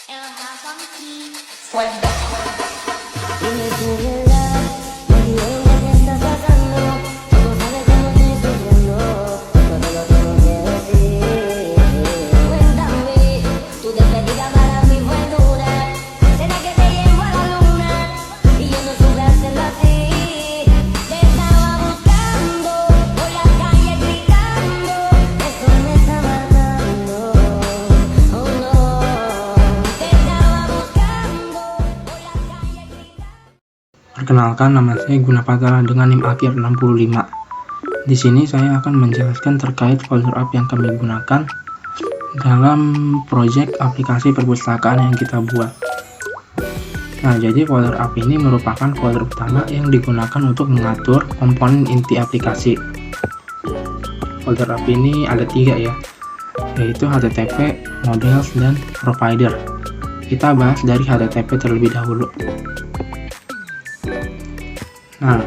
Dime tu verdad, baby, ella te está sacando. Tú no sabes cómo estoy sufriendo, esto te lo tengo que decir. Cuéntame, tu despedida para mí fue dura. ¿Será que te llevo a la luna? Y yo no supe hacerlo así. Te estaba buscando, por la calle gritando. Esto me está matando, oh no. Te estaba buscando, por la calle gritando. Perkenalkan, nama saya Gunapatara dengan NIM akhir 65. Di sini saya akan menjelaskan terkait folder app yang kami gunakan dalam proyek aplikasi perpustakaan yang kita buat. Nah, jadi folder app ini merupakan folder utama yang digunakan untuk mengatur komponen inti aplikasi. Folder app ini ada 3 ya, yaitu HTTP, models, dan provider. Kita bahas dari HTTP terlebih dahulu. Nah,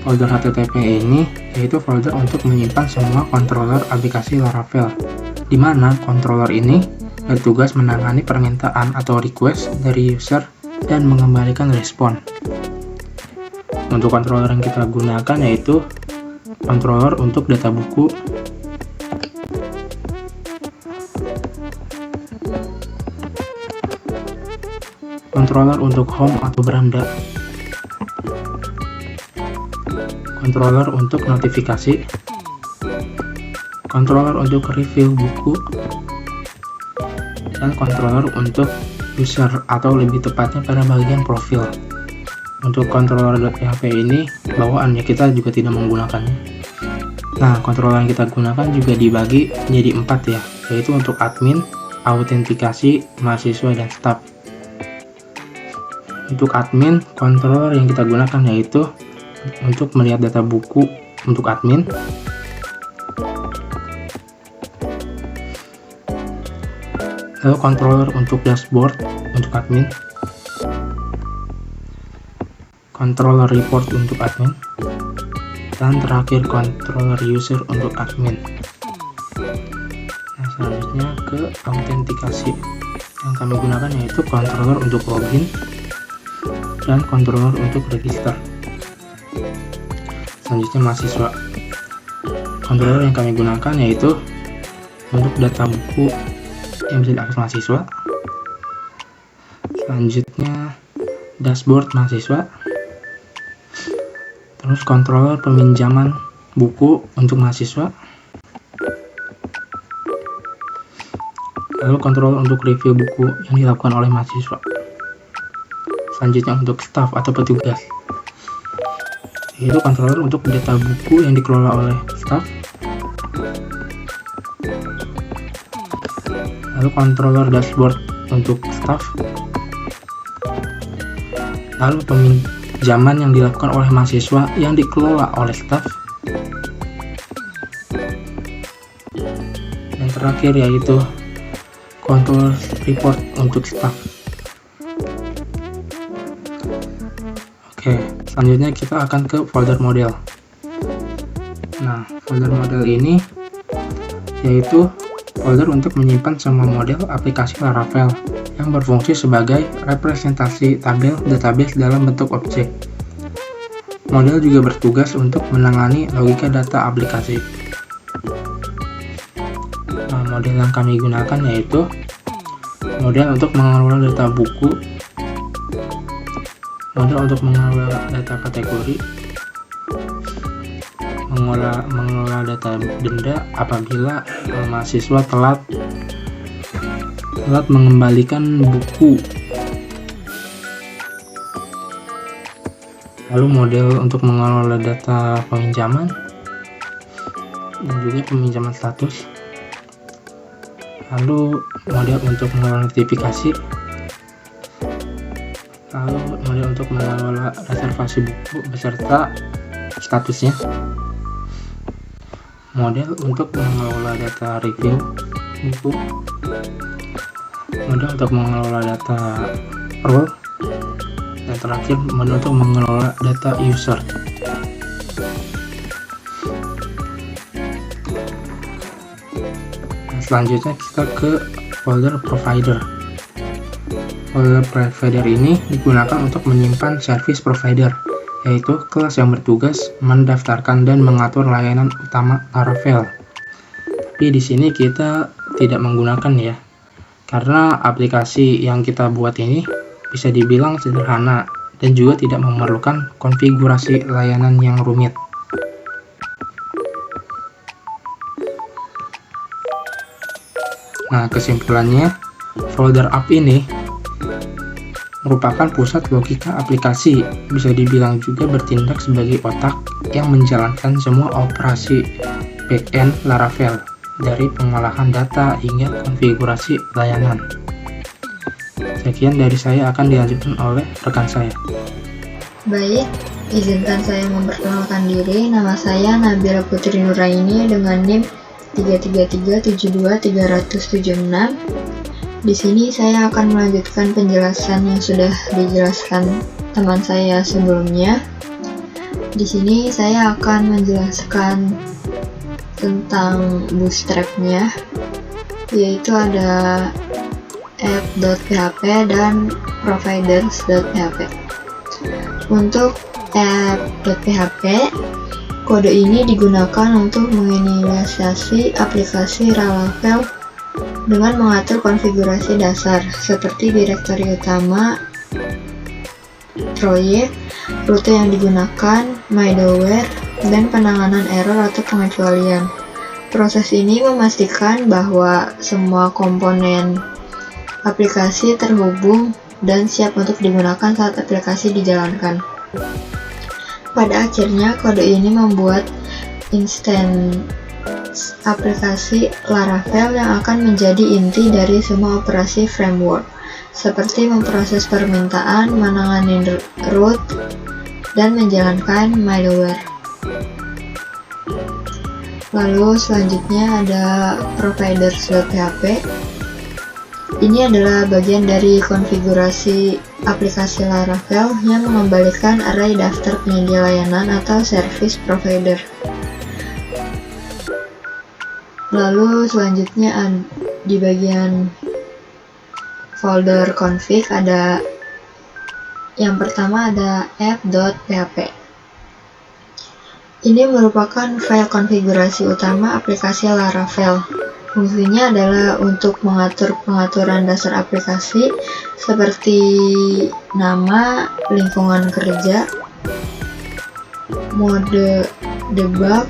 folder HTTP ini yaitu folder untuk menyimpan semua controller aplikasi Laravel, di mana controller ini bertugas menangani permintaan atau request dari user dan mengembalikan respon. Untuk controller yang kita gunakan yaitu controller untuk data buku, controller untuk home atau beranda, controller untuk notifikasi, controller untuk review buku, dan controller untuk user atau lebih tepatnya pada bagian profil. Untuk controller PHP ini bawaannya kita juga tidak menggunakannya. Nah, controller yang kita gunakan juga dibagi menjadi 4 ya, yaitu untuk admin, autentikasi, mahasiswa, dan staff. Untuk admin, controller yang kita gunakan yaitu untuk melihat data buku untuk admin, lalu controller untuk dashboard untuk admin, controller report untuk admin, dan terakhir controller user untuk admin. Nah, selanjutnya ke autentikasi. Yang kami gunakan yaitu controller untuk login dan controller untuk register. Selanjutnya mahasiswa. Controller yang kami gunakan yaitu untuk data buku yang bisa diakses mahasiswa. Selanjutnya dashboard mahasiswa. Terus controller peminjaman buku untuk mahasiswa. Lalu controller untuk review buku yang dilakukan oleh mahasiswa. Selanjutnya untuk staff atau petugas, yaitu controller untuk data buku yang dikelola oleh staff. Lalu controller dashboard untuk staff. Lalu peminjaman yang dilakukan oleh mahasiswa yang dikelola oleh staff. Dan terakhir yaitu controller report untuk staff. Oke, selanjutnya kita akan ke folder model. Nah, folder model ini yaitu folder untuk menyimpan semua model aplikasi Laravel yang berfungsi sebagai representasi tabel database dalam bentuk objek. Model juga bertugas untuk menangani logika data aplikasi. Nah, model yang kami gunakan yaitu model untuk mengelola data buku, model untuk mengelola data kategori, mengelola data denda apabila mahasiswa telat mengembalikan buku. Lalu model untuk mengelola data peminjaman dan juga peminjaman status. Lalu model untuk mengelola notifikasi. Lalu model untuk mengelola reservasi buku beserta statusnya. Model untuk mengelola data review buku. Model untuk mengelola data role. Dan terakhir model untuk mengelola data user. Nah, selanjutnya kita ke folder provider. Folder provider ini digunakan untuk menyimpan service provider, yaitu kelas yang bertugas mendaftarkan dan mengatur layanan utama Laravel. Tapi di sini kita tidak menggunakan ya, karena aplikasi yang kita buat ini bisa dibilang sederhana dan juga tidak memerlukan konfigurasi layanan yang rumit. Nah, kesimpulannya, folder app ini merupakan pusat logika aplikasi, bisa dibilang juga bertindak sebagai otak yang menjalankan semua operasi backend Laravel, dari pengolahan data hingga konfigurasi layanan. Sekian dari saya, akan dilanjutkan oleh rekan saya. Baik, izinkan saya memperkenalkan diri. Nama saya Nabila Putri Nuraini dengan NIM 333723076. Di sini saya akan melanjutkan penjelasan yang sudah dijelaskan teman saya sebelumnya. Di sini saya akan menjelaskan tentang bootstrap-nya, yaitu ada app.php dan providers.php. Untuk app.php, kode ini digunakan untuk menginisiasi aplikasi Laravel dengan mengatur konfigurasi dasar seperti direktori utama, proyek, rute yang digunakan, middleware, dan penanganan error atau pengecualian. Proses ini memastikan bahwa semua komponen aplikasi terhubung dan siap untuk digunakan saat aplikasi dijalankan. Pada akhirnya, kode ini membuat instansi aplikasi Laravel yang akan menjadi inti dari semua operasi framework, seperti memproses permintaan, menangani root, dan menjalankan middleware. Lalu selanjutnya ada providers.php. Ini adalah bagian dari konfigurasi aplikasi Laravel yang mengembalikan array daftar penyedia layanan atau service provider. Lalu selanjutnya di bagian folder config ada yang pertama ada app.php. Ini merupakan file konfigurasi utama aplikasi Laravel. Fungsinya adalah untuk mengatur pengaturan dasar aplikasi seperti nama, lingkungan kerja, mode debug,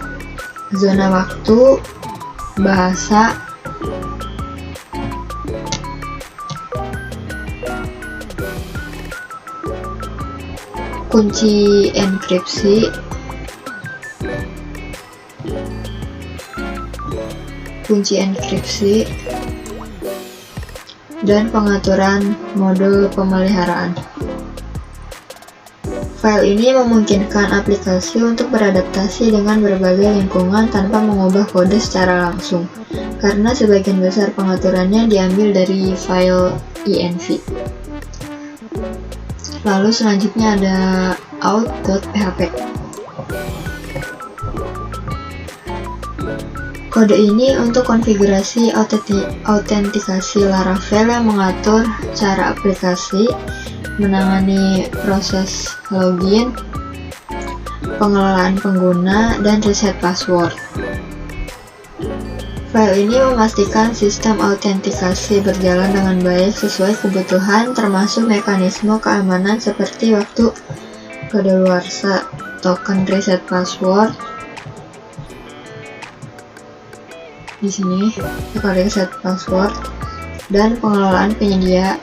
zona waktu, bahasa, kunci enkripsi, dan pengaturan mode pemeliharaan. File ini memungkinkan aplikasi untuk beradaptasi dengan berbagai lingkungan tanpa mengubah kode secara langsung, karena sebagian besar pengaturannya diambil dari file env. Lalu selanjutnya ada out.php. Kode ini untuk konfigurasi autentikasi Laravel yang mengatur cara aplikasi, menangani proses login, pengelolaan pengguna, dan reset password. File ini memastikan sistem autentikasi berjalan dengan baik sesuai kebutuhan, termasuk mekanisme keamanan seperti waktu kadaluarsa, token reset password, di sini token reset password, dan pengelolaan penyedia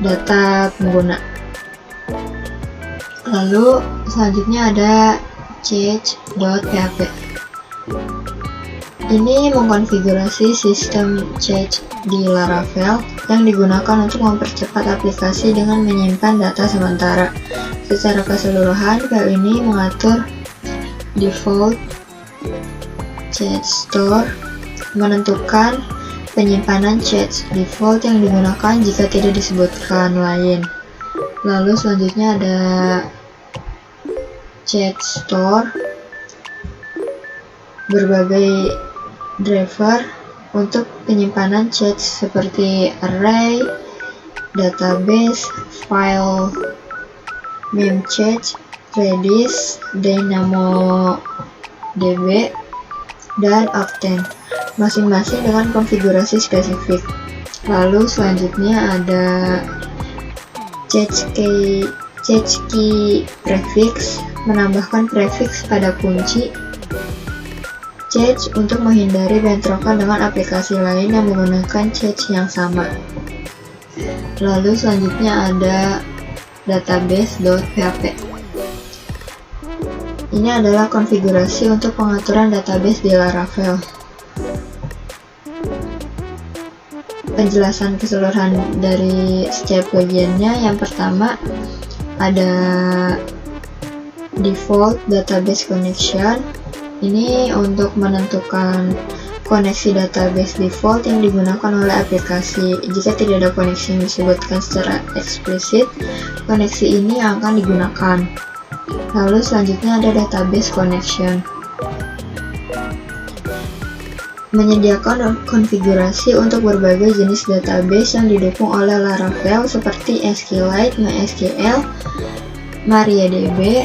data pengguna. Lalu selanjutnya ada change.php. Ini mengkonfigurasi sistem change di Laravel yang digunakan untuk mempercepat aplikasi dengan menyimpan data sementara. Secara keseluruhan, file ini mengatur default change store, menentukan penyimpanan change default yang digunakan jika tidak disebutkan lain. Lalu selanjutnya ada change store, berbagai driver untuk penyimpanan change seperti array, database, file, memcache, Redis, DynamoDB, dan Octane, masing-masing dengan konfigurasi spesifik. Lalu selanjutnya ada cache key prefix, menambahkan prefix pada kunci. Cache untuk menghindari bentrokan dengan aplikasi lain yang menggunakan cache yang sama. Lalu selanjutnya ada database.php. Ini adalah konfigurasi untuk pengaturan database di Laravel. Penjelasan keseluruhan dari setiap bagiannya, yang pertama ada default database connection. Ini untuk menentukan koneksi database default yang digunakan oleh aplikasi. Jika tidak ada koneksi yang disebutkan secara eksplisit, koneksi ini akan digunakan. Lalu selanjutnya ada database connection. Menyediakan konfigurasi untuk berbagai jenis database yang didukung oleh Laravel seperti SQLite, MySQL, MariaDB,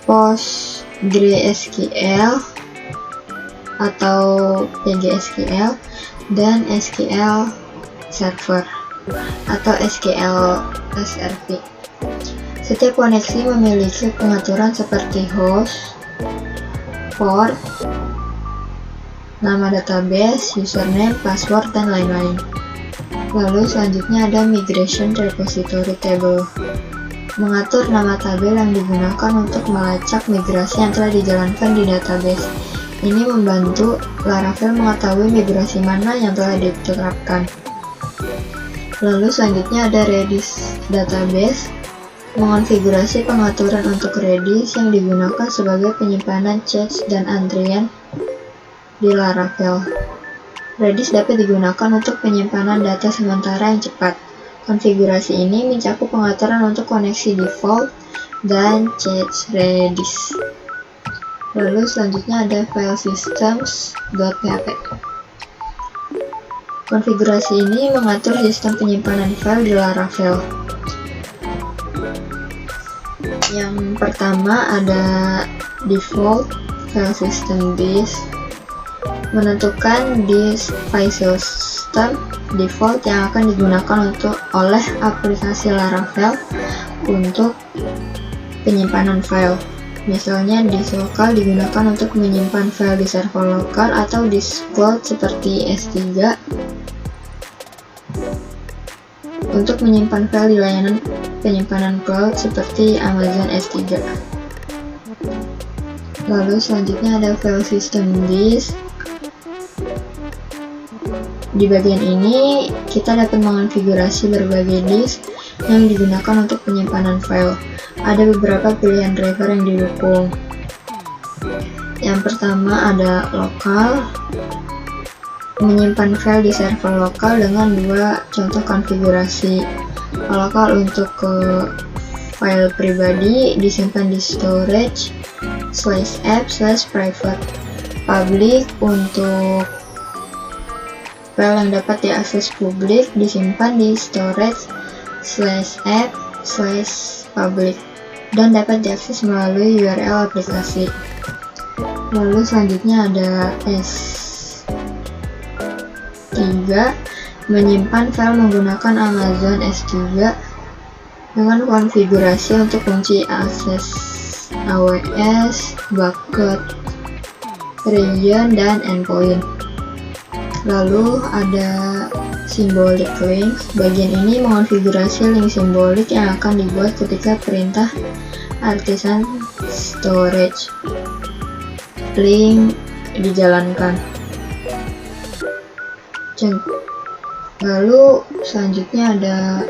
PostgreSQL atau PGSQL, dan SQL Server atau SQL SRP. Setiap koneksi memiliki pengaturan seperti host, port, nama database, username, password, dan lain-lain. Lalu selanjutnya ada migration repository table, mengatur nama tabel yang digunakan untuk melacak migrasi yang telah dijalankan di database. Ini membantu Laravel mengetahui migrasi mana yang telah diterapkan. Lalu selanjutnya ada Redis database, mengonfigurasi pengaturan untuk Redis yang digunakan sebagai penyimpanan cache dan antrian di Laravel. Redis dapat digunakan untuk penyimpanan data sementara yang cepat. Konfigurasi ini mencakup pengaturan untuk koneksi default dan cache Redis. Lalu selanjutnya ada file systems.php. Konfigurasi ini mengatur sistem penyimpanan file di Laravel. Yang pertama ada default file system disk, menentukan disk file system default yang akan digunakan oleh aplikasi Laravel untuk penyimpanan file. Misalnya disk lokal digunakan untuk menyimpan file di server lokal, atau disk cloud seperti S3 untuk menyimpan file di layanan penyimpanan cloud seperti Amazon S3. Lalu selanjutnya ada file system disk. Di bagian ini kita dapat mengonfigurasi berbagai disk yang digunakan untuk penyimpanan file. Ada beberapa pilihan driver yang didukung. Yang pertama ada lokal, menyimpan file di server lokal dengan dua contoh konfigurasi. Lokal untuk file pribadi disimpan di storage /app/private. Public untuk file yang dapat diakses publik disimpan di storage /app/public dan dapat diakses melalui URL aplikasi. Lalu selanjutnya ada S3, menyimpan file menggunakan Amazon S3 dengan konfigurasi untuk kunci akses AWS, bucket, region, dan endpoint. Lalu ada symbolic link. Bagian ini mengonfigurasi link simbolik yang akan dibuat ketika perintah artisan storage link dijalankan. Lalu selanjutnya ada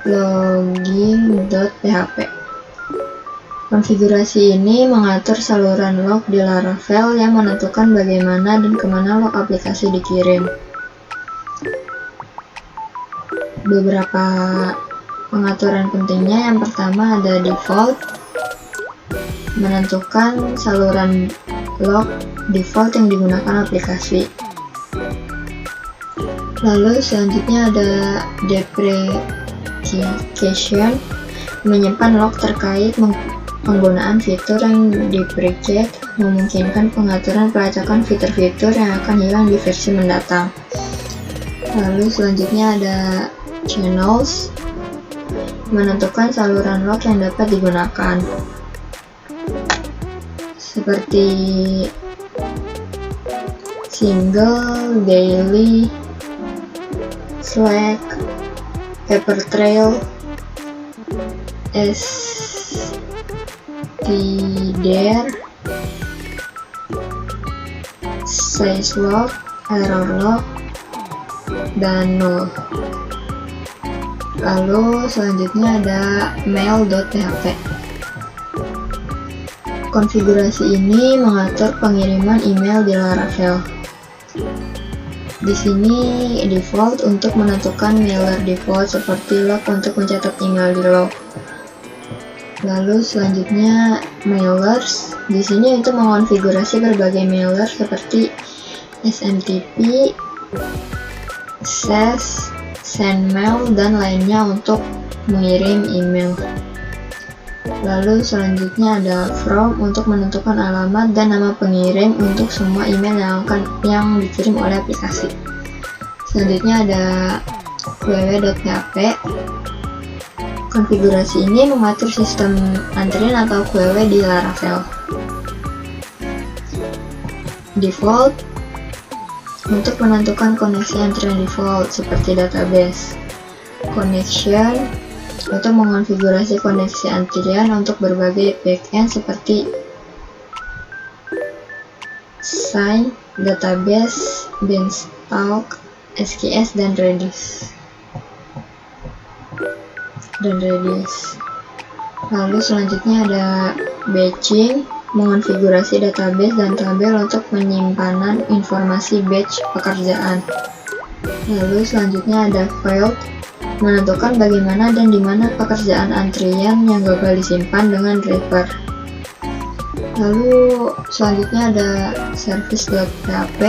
logging.php. Konfigurasi ini mengatur saluran log di Laravel yang menentukan bagaimana dan kemana log aplikasi dikirim. Beberapa pengaturan pentingnya, yang pertama ada default, menentukan saluran log default yang digunakan aplikasi. Lalu selanjutnya ada deprecation, menyimpan log terkait penggunaan fitur yang deprecate, memungkinkan pengaturan pelacakan fitur-fitur yang akan hilang di versi mendatang. Lalu selanjutnya ada channels, menentukan saluran log yang dapat digunakan, seperti single, daily, Slack, Papertrail, stder, sizelog, errorlog, dan null. Lalu selanjutnya ada mail.php. Konfigurasi ini mengatur pengiriman email di Laravel. Di sini default untuk menentukan mailer default seperti log untuk mencatat email di log. Lalu selanjutnya mailers. Di sini untuk mengonfigurasi berbagai mailer seperti SMTP, SES, SendMail, dan lainnya untuk mengirim email. Lalu selanjutnya ada from untuk menentukan alamat dan nama pengirim untuk semua email yang dikirim oleh aplikasi. Selanjutnya ada qw.php. Konfigurasi ini mengatur sistem antrian atau QW di Laravel. Default untuk menentukan koneksi antrian default seperti database. Connection untuk mengonfigurasi koneksi antrian untuk berbagai backend seperti Sign, database, Beanstalk, SQS, dan Redis. Lalu selanjutnya ada batching, mengonfigurasi database dan tabel untuk penyimpanan informasi batch pekerjaan. Lalu selanjutnya ada failed, menentukan bagaimana dan di mana pekerjaan antrian yang gagal disimpan dengan driver. Lalu selanjutnya ada service.php.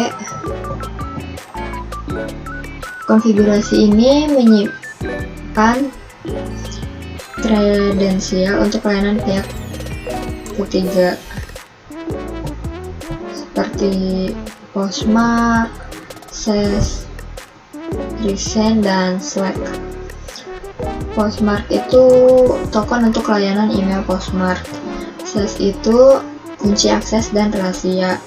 Konfigurasi ini menyimpan kredensial untuk layanan pihak ketiga seperti Postmark, SES, Resend, dan Slack. Postmark itu token untuk layanan email Postmark. SES itu kunci akses dan rahasia.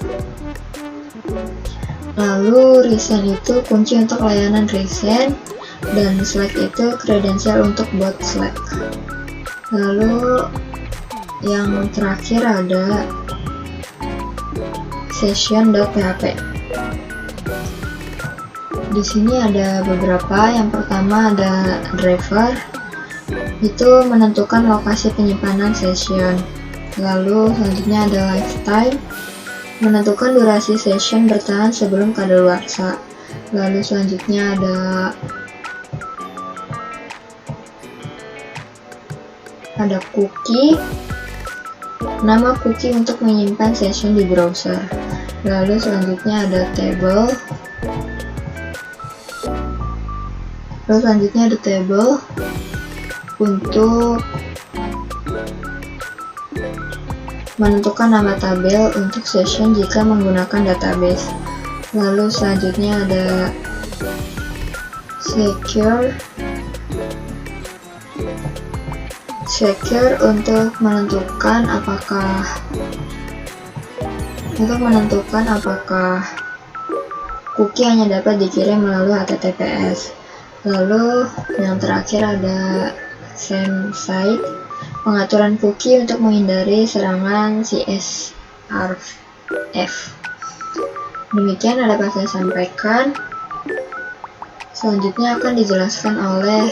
Lalu Resend itu kunci untuk layanan Resend, dan Slack itu kredensial untuk bot Slack. Lalu yang terakhir ada session.php. Di sini ada beberapa. Yang pertama ada driver, itu menentukan lokasi penyimpanan session. Lalu selanjutnya ada lifetime, menentukan durasi session bertahan sebelum kadaluarsa. Lalu selanjutnya ada cookie, nama cookie untuk menyimpan session di browser. Lalu selanjutnya ada table. Untuk menentukan nama tabel untuk session jika menggunakan database. Lalu selanjutnya ada secure untuk menentukan apakah cookie hanya dapat dikirim melalui HTTPS. Lalu yang terakhir ada SameSite, pengaturan cookie untuk menghindari serangan CSRF. Demikian dapat saya sampaikan. Selanjutnya akan dijelaskan oleh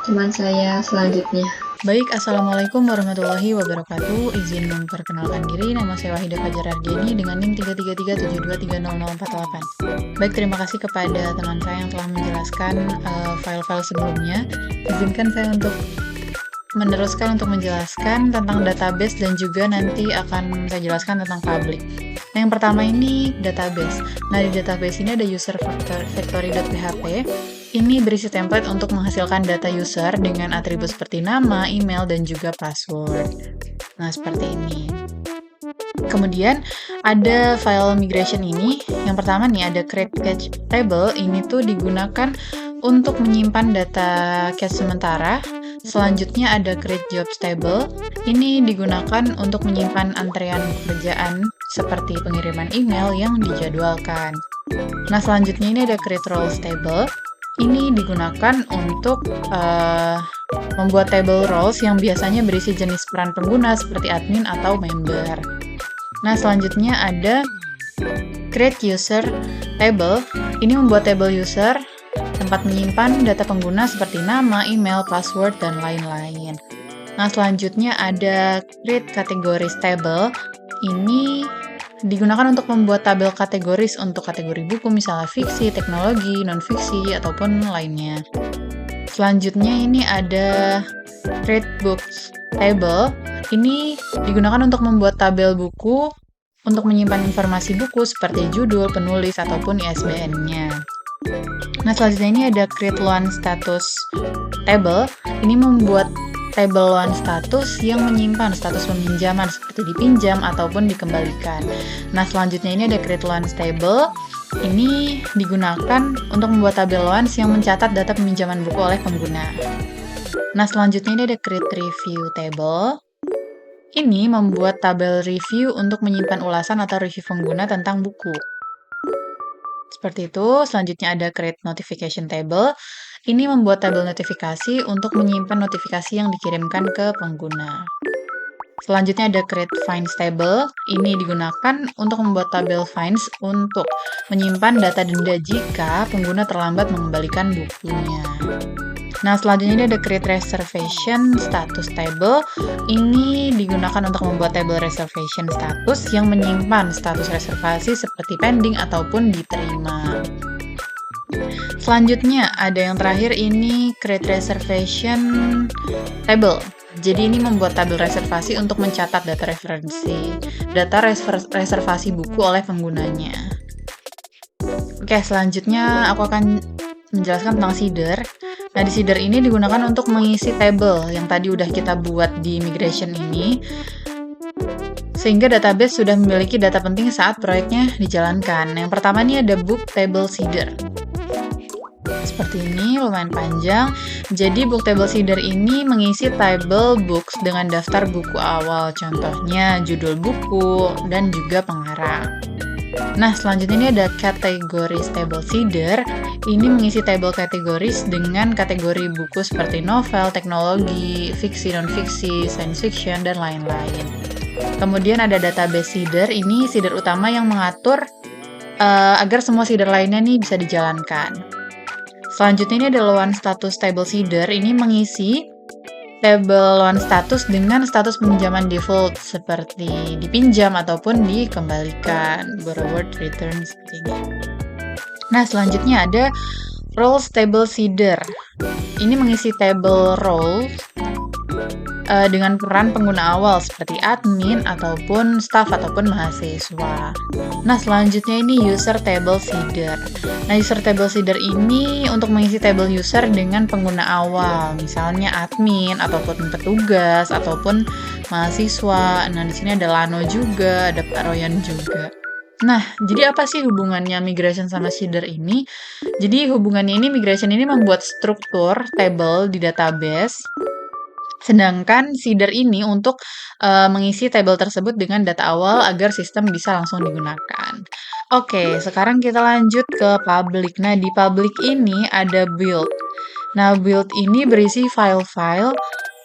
teman saya selanjutnya. Baik, Assalamualaikum warahmatullahi wabarakatuh. Izin memperkenalkan diri, nama saya Wahidah Fajar Ardiani dengan NIM 33372300048. Baik, terima kasih kepada teman saya yang telah menjelaskan file-file sebelumnya. Izinkan saya untuk meneruskan untuk menjelaskan tentang database dan juga nanti akan saya jelaskan tentang public. Nah, yang pertama ini database. Nah, di database ini ada user factory.php. Ini berisi template untuk menghasilkan data user dengan atribut seperti nama, email, dan juga password. Nah, seperti ini. Kemudian ada file migration ini. Yang pertama nih ada create cache table. Ini tuh digunakan untuk menyimpan data cache sementara. Selanjutnya ada create jobs table. Ini digunakan untuk menyimpan antrean pekerjaan seperti pengiriman email yang dijadwalkan. Nah, selanjutnya ini ada create roles table. Ini digunakan untuk membuat table roles yang biasanya berisi jenis peran pengguna seperti admin atau member. Nah, selanjutnya ada create user table. Ini membuat table user, tempat menyimpan data pengguna seperti nama, email, password, dan lain-lain. Nah, selanjutnya ada create categories table. Ini digunakan untuk membuat tabel kategoris untuk kategori buku, misalnya fiksi, teknologi, non-fiksi, ataupun lainnya. Selanjutnya ini ada create books table. Ini digunakan untuk membuat tabel buku untuk menyimpan informasi buku seperti judul, penulis, ataupun ISBN-nya. Nah, selanjutnya ini ada create loan status table. Ini membuat table loan status yang menyimpan status peminjaman seperti dipinjam ataupun dikembalikan. Nah, selanjutnya ini ada create loans table. Ini digunakan untuk membuat tabel loans yang mencatat data peminjaman buku oleh pengguna. Nah, selanjutnya ini ada create review table. Ini membuat tabel review untuk menyimpan ulasan atau review pengguna tentang buku. Seperti itu. Selanjutnya ada create notification table. Ini membuat tabel notifikasi untuk menyimpan notifikasi yang dikirimkan ke pengguna. Selanjutnya ada create fines table. Ini digunakan untuk membuat tabel fines untuk menyimpan data denda jika pengguna terlambat mengembalikan bukunya. Nah, selanjutnya ini ada create reservation status table. Ini digunakan untuk membuat tabel reservation status yang menyimpan status reservasi seperti pending ataupun diterima. Selanjutnya ada yang terakhir ini create reservation table. Jadi ini membuat tabel reservasi untuk mencatat data reservasi buku oleh penggunanya. Oke, selanjutnya aku akan menjelaskan tentang seeder. Nah, di seeder ini digunakan untuk mengisi table yang tadi udah kita buat di migration ini, sehingga database sudah memiliki data penting saat proyeknya dijalankan. Yang pertama nih ada book table seeder. Seperti ini, lumayan panjang. Jadi book table seeder ini mengisi table books dengan daftar buku awal, contohnya judul buku dan juga pengarang. Nah, selanjutnya ini ada categories table seeder. Ini mengisi table kategoris dengan kategori buku seperti novel, teknologi, fiksi, non-fiksi, science fiction, dan lain-lain. Kemudian ada database seeder. Ini seeder utama yang mengatur agar semua seeder lainnya nih bisa dijalankan. Selanjutnya ini ada loan status table seeder. Ini mengisi table loan status dengan status peminjaman default seperti dipinjam ataupun dikembalikan, borrowed return seperti ini. Nah, selanjutnya ada roles table seeder. Ini mengisi table roles dengan peran pengguna awal seperti admin ataupun staff ataupun mahasiswa. Nah, selanjutnya ini user table seeder. Nah, user table seeder ini untuk mengisi table user dengan pengguna awal, misalnya admin ataupun petugas ataupun mahasiswa. Nah, di sini ada Lano juga, ada Pak Royan juga. Nah, jadi apa sih hubungannya migration sama seeder ini? Jadi hubungannya ini migration ini membuat struktur table di database, sedangkan seeder ini untuk mengisi table tersebut dengan data awal agar sistem bisa langsung digunakan. Oke, sekarang kita lanjut ke public. Nah, di public ini ada build. Nah, build ini berisi file-file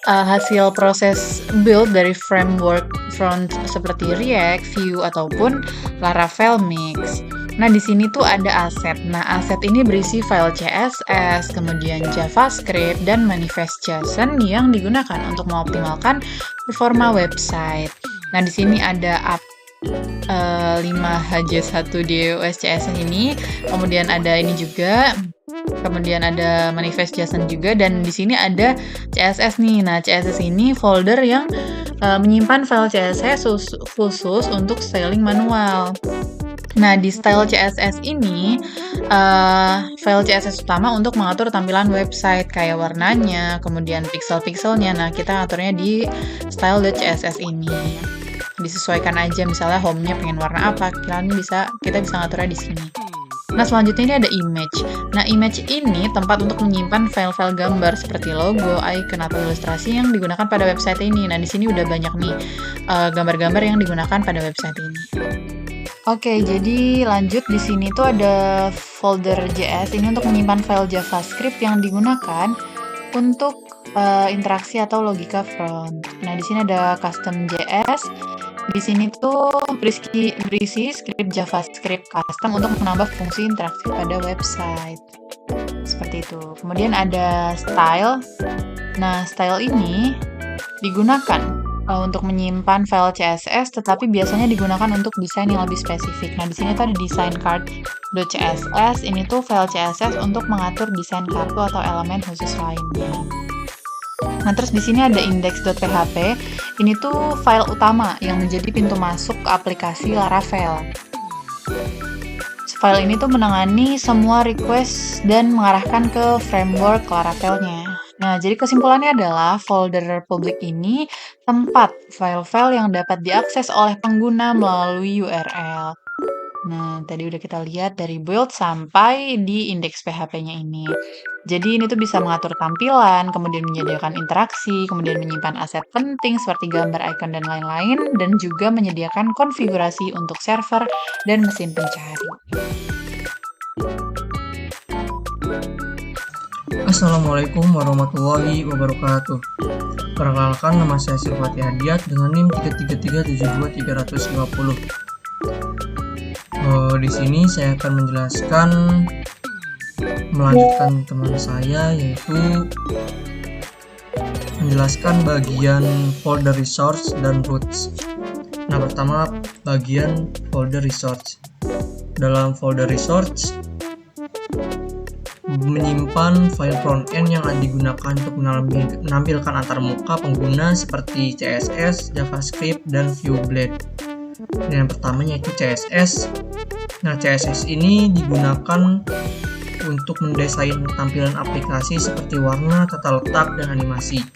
hasil proses build dari framework front seperti React, Vue, ataupun Laravel Mix. Nah, di sini tuh ada aset. Nah, aset ini berisi file CSS, kemudian JavaScript, dan manifest JSON yang digunakan untuk mengoptimalkan performa website. Nah, di sini ada 5HJ1 DOS CSS ini, kemudian ada ini juga kemudian ada manifest JSON juga, dan di sini ada CSS nih. Nah, CSS ini folder yang menyimpan file CSS khusus untuk styling manual. Nah, di style CSS ini, file CSS utama untuk mengatur tampilan website, kayak warnanya, kemudian pixel-pixelnya. Nah, kita aturnya di style.css ini. Disesuaikan aja, misalnya home-nya pengen warna apa, kita bisa ngaturnya di sini. Nah, selanjutnya ini ada image. Nah, image ini tempat untuk menyimpan file-file gambar seperti logo, icon, atau ilustrasi yang digunakan pada website ini. Nah, di sini udah banyak nih gambar-gambar yang digunakan pada website ini. Oke, jadi lanjut di sini tuh ada folder JS ini untuk menyimpan file JavaScript yang digunakan untuk interaksi atau logika front. Nah, di sini ada custom JS. Di sini tuh berisi script JavaScript custom untuk menambah fungsi interaksi pada website. Seperti itu. Kemudian ada style. Nah, style ini digunakan untuk menyimpan file CSS, tetapi biasanya digunakan untuk desain yang lebih spesifik. Nah, di sini tuh ada design card.css. Ini tuh file CSS untuk mengatur desain kartu atau elemen khusus lainnya. Nah, terus di sini ada index.php. Ini tuh file utama yang menjadi pintu masuk ke aplikasi Laravel. File ini tuh menangani semua request dan mengarahkan ke framework Laravelnya. Nah, jadi kesimpulannya adalah folder publik ini tempat file-file yang dapat diakses oleh pengguna melalui URL. Nah, tadi udah kita lihat dari build sampai di index PHP-nya ini. Jadi ini tuh bisa mengatur tampilan, kemudian menyediakan interaksi, kemudian menyimpan aset penting seperti gambar, icon, dan lain-lain, dan juga menyediakan konfigurasi untuk server dan mesin pencari. Assalamualaikum warahmatullahi wabarakatuh. Perkenalkan, nama saya Silvati Hadiat dengan NIM 3372350. Di sini saya akan melanjutkan teman saya, yaitu menjelaskan bagian folder resource dan roots. Nah, pertama bagian folder resource. Dalam folder resource menyimpan file front-end yang digunakan untuk menampilkan antarmuka pengguna seperti CSS, JavaScript, dan Vue.Blade. Yang pertamanya itu CSS. Nah, CSS ini digunakan untuk mendesain tampilan aplikasi seperti warna, tata letak, dan animasi.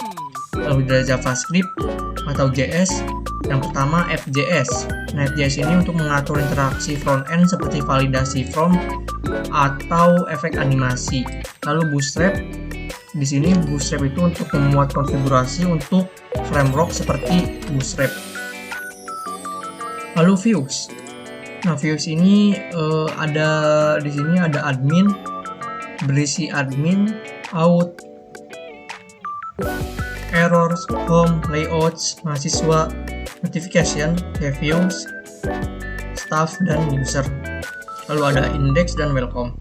Lalu dari JavaScript atau JS, yang pertama FJS. Nah, FJS ini untuk mengatur interaksi front-end seperti validasi front atau efek animasi. Lalu Bootstrap, di sini Bootstrap itu untuk memuat konfigurasi untuk framework seperti Bootstrap. Lalu Views. Nah, Views ini di sini ada admin, berisi admin, out, errors, home, layouts, mahasiswa, notification, reviews, staff, dan user. Lalu ada index dan welcome.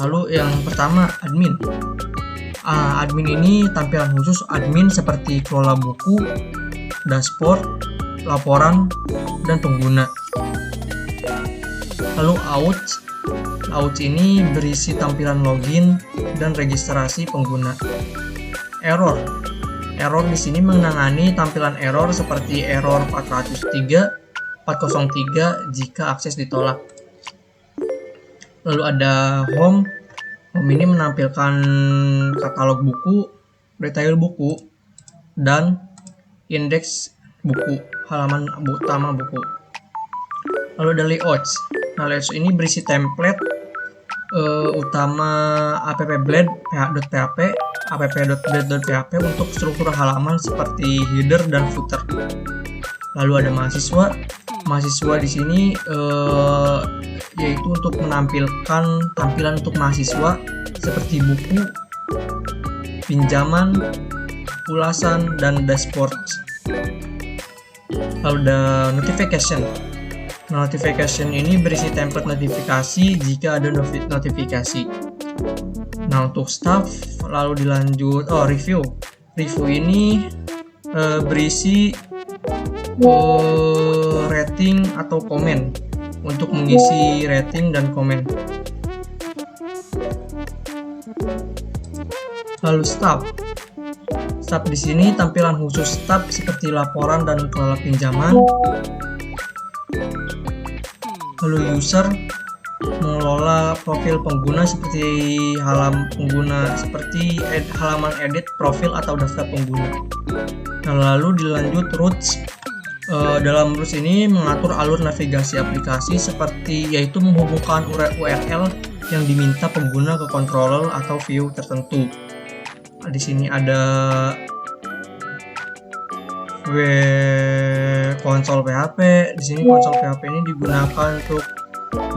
Lalu yang pertama admin. Admin ini tampilan khusus admin seperti kelola buku, dashboard, laporan, dan pengguna. Lalu outs ini berisi tampilan login dan registrasi pengguna. Error di sini menangani tampilan error seperti error 403 jika akses ditolak. Lalu ada home ini menampilkan katalog buku, detail buku, dan indeks buku, halaman utama buku. Lalu ada layouts. Nah, layouts ini berisi template utama app.blade.php, app.blade.php untuk struktur halaman seperti header dan footer. Lalu ada mahasiswa di sini yaitu untuk menampilkan tampilan untuk mahasiswa seperti buku, pinjaman, ulasan, dan dashboard. Lalu ada notification. Notification ini berisi template notifikasi jika ada notifikasi. Nah, untuk staff lalu dilanjut review. Review ini berisi rating atau komen untuk mengisi rating dan komen. Lalu stub. Stub di sini tampilan khusus stub seperti laporan dan kelola pinjaman. Lalu user mengelola profil pengguna seperti halaman edit profil atau daftar pengguna. Nah, lalu dilanjut routes. Dalam routes ini mengatur alur navigasi aplikasi yaitu menghubungkan URL yang diminta pengguna ke controller atau view tertentu. Di sini ada konsol PHP. Di sini konsol PHP ini digunakan untuk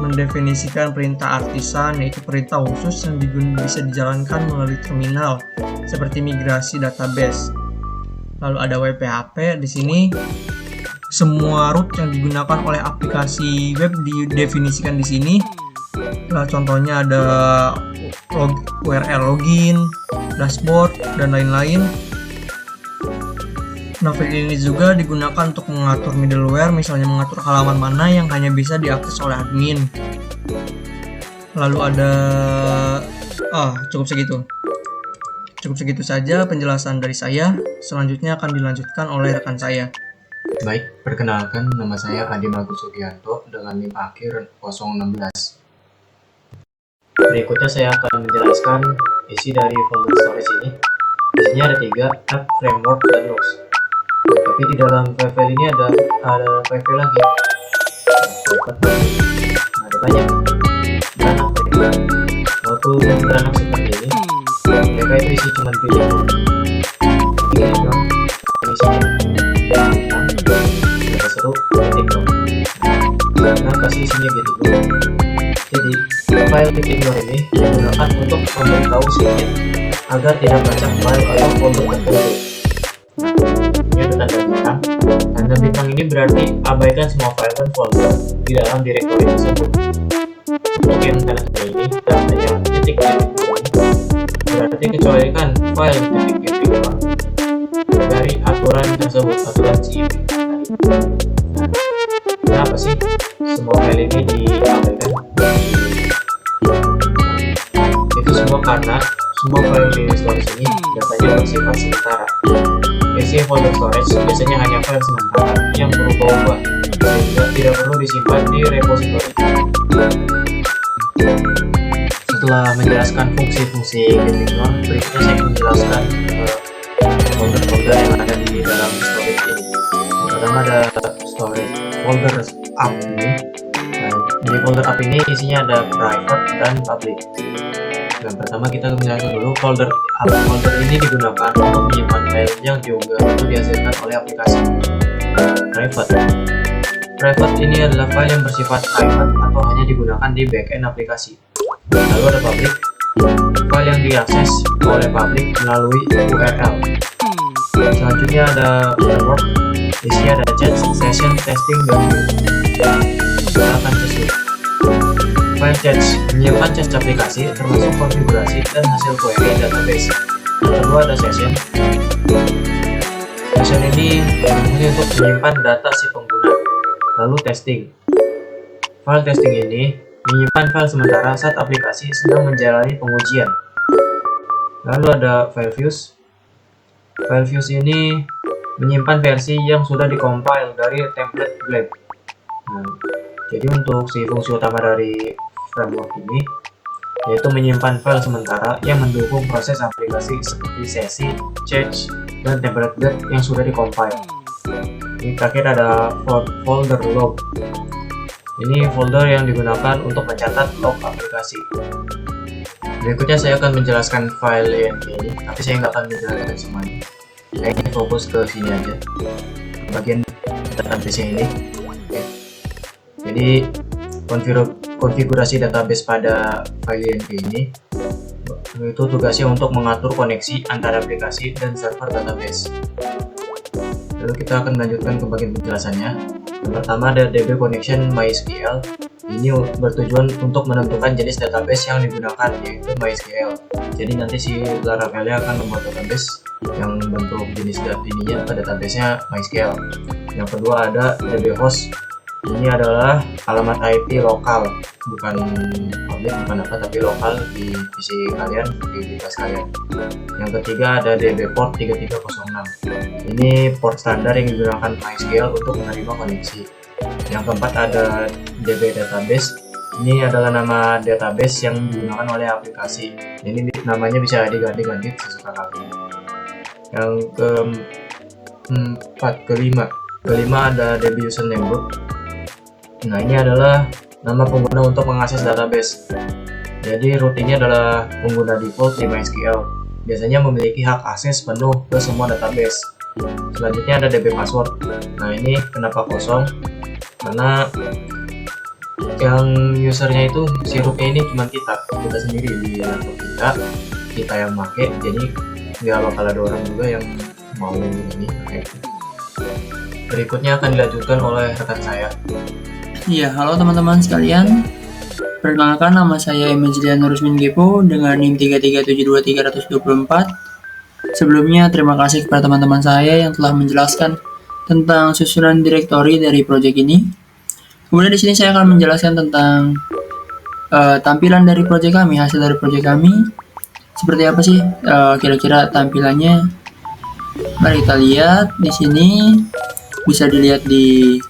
mendefinisikan perintah artisan, yaitu perintah khusus yang bisa dijalankan melalui terminal seperti migrasi database. Lalu ada WPHP. Di sini semua root yang digunakan oleh aplikasi web didefinisikan di sini. Contohnya ada URL login, dashboard, dan lain-lain. File ini juga digunakan untuk mengatur middleware, misalnya mengatur halaman mana yang hanya bisa diakses oleh admin. Lalu ada cukup segitu saja penjelasan dari saya. Selanjutnya akan dilanjutkan oleh rekan saya. Baik, perkenalkan, nama saya Adi Magus Sugianto dengan NIM akhir 016. Berikutnya saya akan menjelaskan isi dari folder storage ini. Isinya ada 3, app, framework, dan logs. Tapi di dalam file ini ada file lagi. Ada banyak beranak mereka. Walaupun beranak seperti ini, mereka itu isi cuma video. Ini dong, isinya tidak seru, titik dong. Nah, kasih isinya gitu. Jadi, file titik ini digunakan untuk memberitahu si kit agar tidak baca file atau folder tertentu. Ini ada tanda bintang. Tanda bintang ini berarti abaikan semua file dan folder di dalam direktori tersebut. Untuk yang tanda ini, tandanya titik berarti kecualikan file titik dari aturan tersebut, aturan zip. Kenapa sih semua file ini diabaikan? Itu semua karena semua file di storage ini datanya bersifat sementara. Isi folder storage biasanya hanya file sementara yang berubah-ubah, sehingga tidak perlu disimpan di repository. Setelah menjelaskan fungsi-fungsi Gitignore, berikutnya saya akan menjelaskan folder-folder yang ada di dalam storage ini. Pertama ada storage folder app ini. Nah, di folder app ini isinya ada private dan public. Yang pertama kita menjelaskan dulu folder app. Folder ini digunakan untuk menyimpan file yang diunggah atau dihasilkan oleh aplikasi. Private ini adalah file yang bersifat private atau hanya digunakan di backend aplikasi. Lalu ada public, file yang diakses oleh publik melalui URL. Selanjutnya ada framework, isinya ada chat, session, testing, dan view. Kita akan cek. File chat menyimpan chat aplikasi termasuk konfigurasi dan hasil query database. Yang kedua ada session. Session ini berfungsi untuk menyimpan data si pengguna. Lalu testing. File testing ini menyimpan file sementara saat aplikasi sedang menjalani pengujian. Lalu ada file views. File views ini menyimpan versi yang sudah dikompil dari template lab. Nah, jadi untuk si fungsi utama dari framework ini yaitu menyimpan file sementara yang mendukung proses aplikasi seperti sesi, change, dan template lab yang sudah dikompil. Ini terakhir ada folder log. Ini folder yang digunakan untuk mencatat log aplikasi. Berikutnya saya akan menjelaskan file INV ini, tapi saya nggak akan menjelaskan semuanya. Saya ingin fokus ke sini aja, bagian catatan PC ini. Oke. Jadi konfigurasi database pada file INV ini itu tugasnya untuk mengatur koneksi antara aplikasi dan server database. Lalu kita akan melanjutkan ke bagian penjelasannya. Yang pertama ada DB Connection MySQL. Ini bertujuan untuk menentukan jenis database yang digunakan, yaitu MySQL. Jadi nanti si Laravel akan membuat database yang bentuk jenis ininya ke database-nya MySQL. Yang kedua ada DB Host. Ini adalah alamat IP lokal. bukan publik, bukan apa, tapi lokal di PC kalian, di device kalian. Yang ketiga ada DB port 3306. Ini port standar yang digunakan MySQL untuk menerima koneksi. Yang keempat ada DB database. Ini adalah nama database yang digunakan oleh aplikasi. Ini namanya bisa diganti-ganti sesuka kalian. Yang kelima ada DB username root. Nah, ini adalah nama pengguna untuk mengakses database. Jadi root ini adalah pengguna default di MySQL. Biasanya memiliki hak akses penuh ke semua database. Selanjutnya ada DB password. Nah, ini kenapa kosong? Karena yang usernya itu si rootnya ini cuma kita sendiri di laptop kita yang pakai. Jadi nggak bakal ada orang juga yang mau ini pakai. Berikutnya akan dilanjutkan oleh rekan saya. Iya, halo teman-teman sekalian. Perkenalkan, nama saya Emiliano Rusmin Gepo dengan NIM 3372324. Sebelumnya, terima kasih kepada teman-teman saya yang telah menjelaskan tentang susunan direktori dari proyek ini. Kemudian di sini saya akan menjelaskan tentang tampilan dari proyek kami, hasil dari proyek kami. Seperti apa sih kira-kira tampilannya? Mari kita lihat di sini. Bisa dilihat di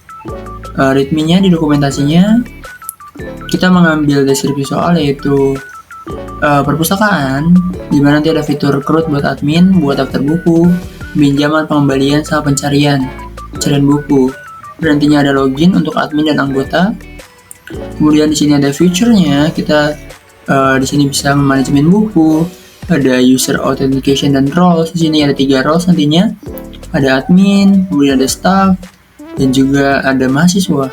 readme-nya, di dokumentasinya. Kita mengambil deskripsi soal yaitu perpustakaan, di mana nanti ada fitur create buat admin, buat daftar buku, pinjaman, pengembalian, sama pencarian buku. Nantinya ada login untuk admin dan anggota. Kemudian di sini ada feature-nya. Kita di sini bisa memanajemen buku, ada user authentication dan roles. Di sini ada 3 roles nantinya. Ada admin, kemudian ada staff, dan juga ada mahasiswa.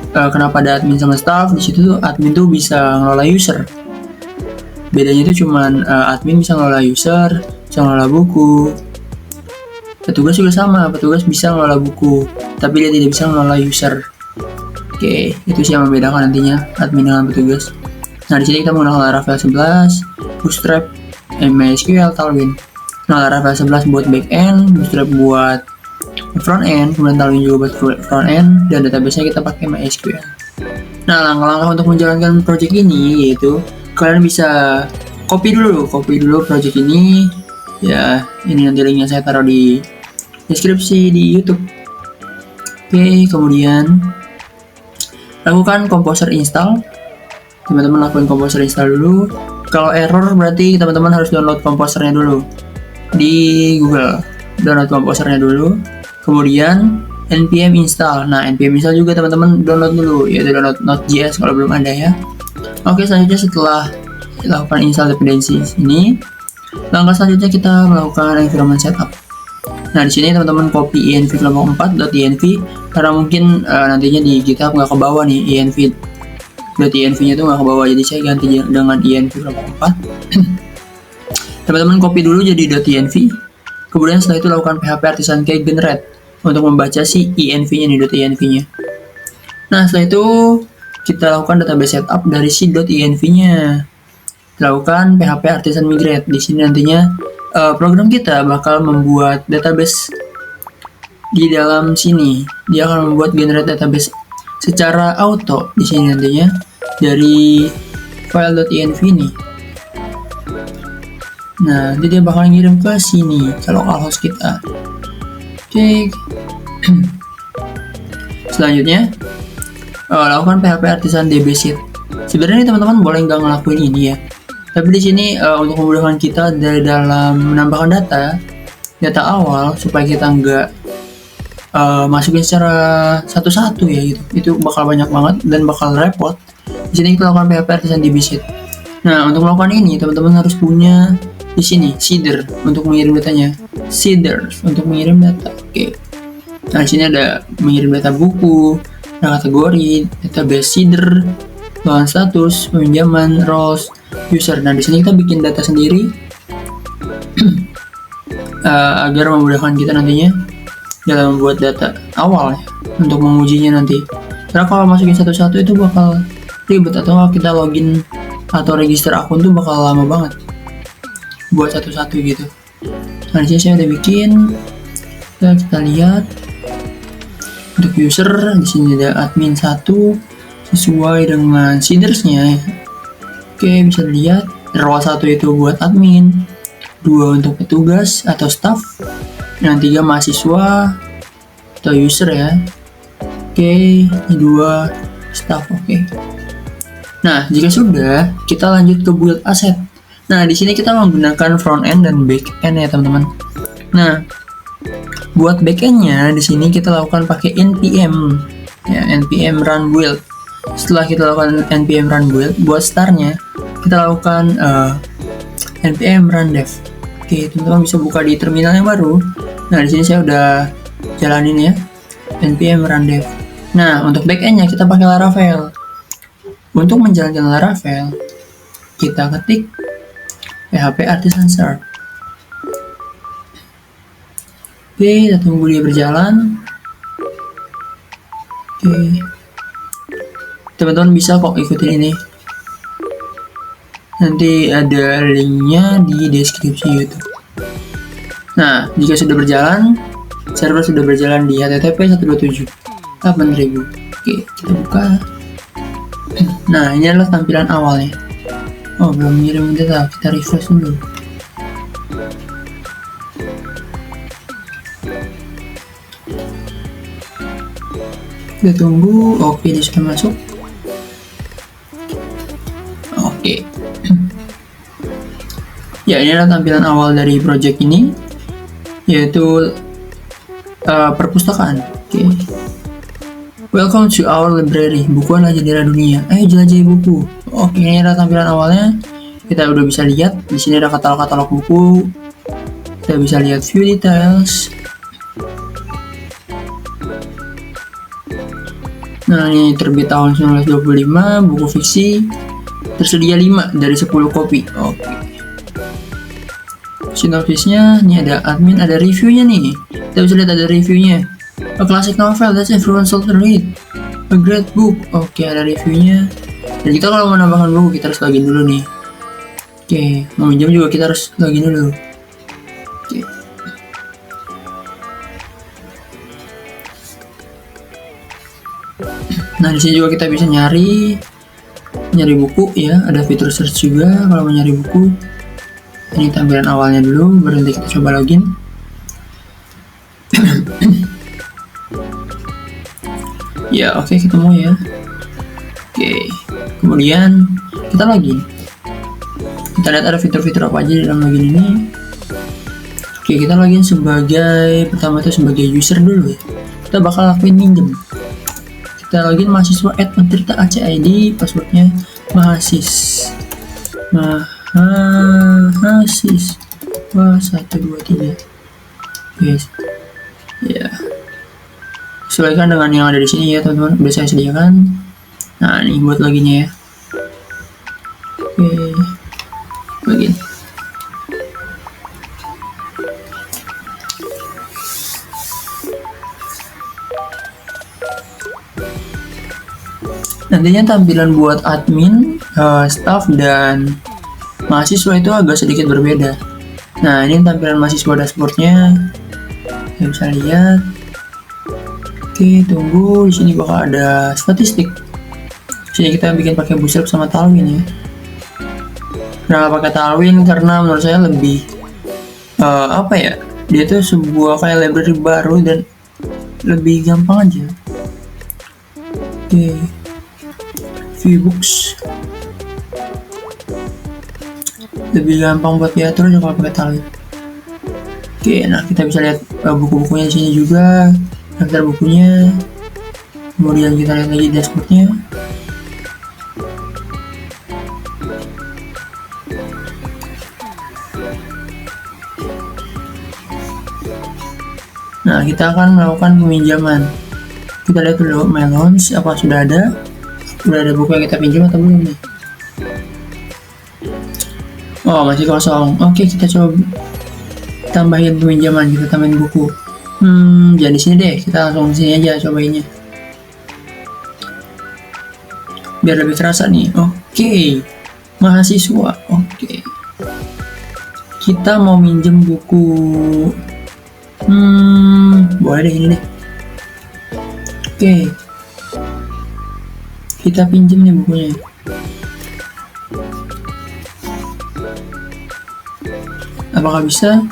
Kenapa ada admin sama staff? Di situ tuh admin tuh bisa ngelola user. Bedanya itu cuman admin bisa ngelola user, bisa ngelola buku. Petugas juga sama, petugas bisa ngelola buku, tapi dia tidak bisa ngelola user. Oke, itu sih yang membedakan nantinya admin dengan petugas. Nah, di sini kita menggunakan Laravel 11, Bootstrap, MySQL, Tailwind. Nah, Laravel 11 buat backend, Bootstrap buat front-end, kemudian Tailwind juga buat front-end, dan database-nya kita pakai MySQL. Nah, langkah-langkah untuk menjalankan project ini yaitu kalian bisa copy dulu project ini. Ya, ini nanti linknya saya taruh di deskripsi di YouTube. Oke, kemudian lakukan Composer install. Teman-teman lakukan Composer install dulu. Kalau error berarti teman-teman harus download Composernya dulu di Google. Download Composernya dulu. Kemudian npm install. Nah, npm install juga teman-teman download dulu, yaitu download Node.js kalau belum ada ya. Oke, selanjutnya setelah lakukan install dependency ini, langkah selanjutnya kita melakukan environment setup. Nah, di sini teman-teman copy env kelompok 4.env karena mungkin nantinya di GitHub nggak ke bawah nih env.env-nya tuh nggak ke bawah, jadi saya ganti dengan env kelompok 4. Teman-teman copy dulu jadi .env. Kemudian setelah itu lakukan php artisan key generate untuk membaca si env-nya nih, .env-nya. Nah, setelah itu kita lakukan database setup dari si .env-nya. Lakukan php artisan migrate. Di sini nantinya program kita bakal membuat database di dalam sini. Dia akan membuat generate database secara auto di sini nantinya dari file .env ini. Nah, nanti dia bakal ngirim ke sini ke localhost kita. Oke. Selanjutnya lakukan php artisan dbseed. Sebenarnya teman-teman boleh nggak ngelakuin ini ya, tapi di sini untuk memudahkan kita dari dalam menambahkan data awal supaya kita nggak masukin secara satu-satu ya gitu. Itu bakal banyak banget dan bakal repot. Di sini kita lakukan php artisan dbseed. Nah, untuk melakukan ini teman-teman harus punya di sini seeder untuk mengirim datanya, seeders untuk mengirim data. Oke. Nah, di sini ada mengirim data buku, ada kategori, database seeder, lawan status, peminjaman, roles, user. Nah, di sini kita bikin data sendiri agar memudahkan kita nantinya dalam membuat data awal ya, untuk mengujinya nanti. Karena kalau masukin satu-satu itu bakal ribet, atau kalau kita login atau register akun tuh bakal lama banget buat satu-satu gitu. Nah, di sini saya udah bikin. Kita lihat untuk user di sini ada admin 1, sesuai dengan seedersnya. Oke, bisa dilihat role 1 itu buat admin, 2 untuk petugas atau staff, yang 3 mahasiswa atau user ya. Oke, ini 2 staff. Oke. Nah, jika sudah, kita lanjut ke build asset. Nah, di sini kita menggunakan front end dan back end ya, teman-teman. Nah, buat back end-nya di sini kita lakukan pakai npm ya, npm run build. Setelah kita lakukan npm run build, buat start-nya kita lakukan npm run dev. Oke, teman-teman bisa buka di terminal yang baru. Nah, di sini saya udah jalanin ya, npm run dev. Nah, untuk backend-nya kita pakai Laravel. Untuk menjalankan Laravel, kita ketik PHP Artisan Start. Oke, kita tunggu dia berjalan. Oke, teman-teman bisa kok ikutin ini. Nanti ada linknya di deskripsi YouTube. Nah, jika sudah berjalan, server sudah berjalan di HTTP 127.8.000. Oke, kita buka. Nah, ini adalah tampilan awalnya. Oh, belum mengirim data, kita refresh dulu. Kita tunggu. Oke, dia sudah masuk. Oke. Ya, ini adalah tampilan awal dari project ini, yaitu perpustakaan. Oke. Welcome to our library. Buku adalah jendela dunia. Ayo jelajahi buku. Oke, ini adalah tampilan awalnya. Kita udah bisa lihat di sini ada katalog-katalog buku. Kita bisa lihat view details. Nah, ini terbit tahun 1925, buku fiksi. Tersedia 5 dari 10 kopi. Oke. Sinopsisnya, ini ada admin, ada reviewnya nih. Kita bisa lihat ada reviewnya. A classic novel that everyone should read. A great book. Oke, ada reviewnya. Dan kita kalau mau menambahkan buku, kita harus login dulu nih. Oke, mau minjam juga kita harus login dulu. Oke. Nah, di sini juga kita bisa nyari buku ya. Ada fitur search juga kalau mau nyari buku. Ini tampilan awalnya dulu, baru nanti kita coba login. Ya, oke, ketemu ya. Oke, kemudian kita login. Kita lihat ada fitur-fitur apa aja di dalam login ini. Oke, kita login sebagai, pertama itu sebagai user dulu ya. Kita bakal lakuin minjem. Kita login mahasiswa @mentirta.ac.id, passwordnya mahasiswa 123. Yes. Ya. Sesuaikan dengan yang ada di sini ya, teman-teman. Udah saya sediakan. Nah, ini buat loginnya ya. Oke. Login. Nantinya tampilan buat admin, staff, dan mahasiswa itu agak sedikit berbeda. Nah, ini tampilan mahasiswa dashboardnya. Kita bisa lihat. Oke, tunggu. Di sini bakal ada statistik. Di sini kita bikin pakai Bootstrap sama Tailwind ya. Kenapa pakai Tailwind? Karena menurut saya lebih apa ya? Dia tuh sebuah kayak library baru dan lebih gampang aja. Oke. Viewbooks lebih gampang buat diatur aja kalau pakai Tailwind. Oke, nah kita bisa lihat buku-bukunya di sini juga, daftar bukunya. Kemudian kita lihat lagi dashboardnya. Nah, kita akan melakukan peminjaman. Kita lihat dulu my loans, apa sudah ada? Sudah ada buku yang kita pinjam atau belum nih? Oh, masih kosong. Oke, kita coba tambahin peminjaman, kita tambahin buku. Jangan di sini deh, kita langsung di sini aja cobainnya. Biar lebih kerasa nih. Oke. Mahasiswa. Oke. Kita mau minjem buku. Boleh deh ini deh. Oke. Kita pinjem nih bukunya. Apakah bisa?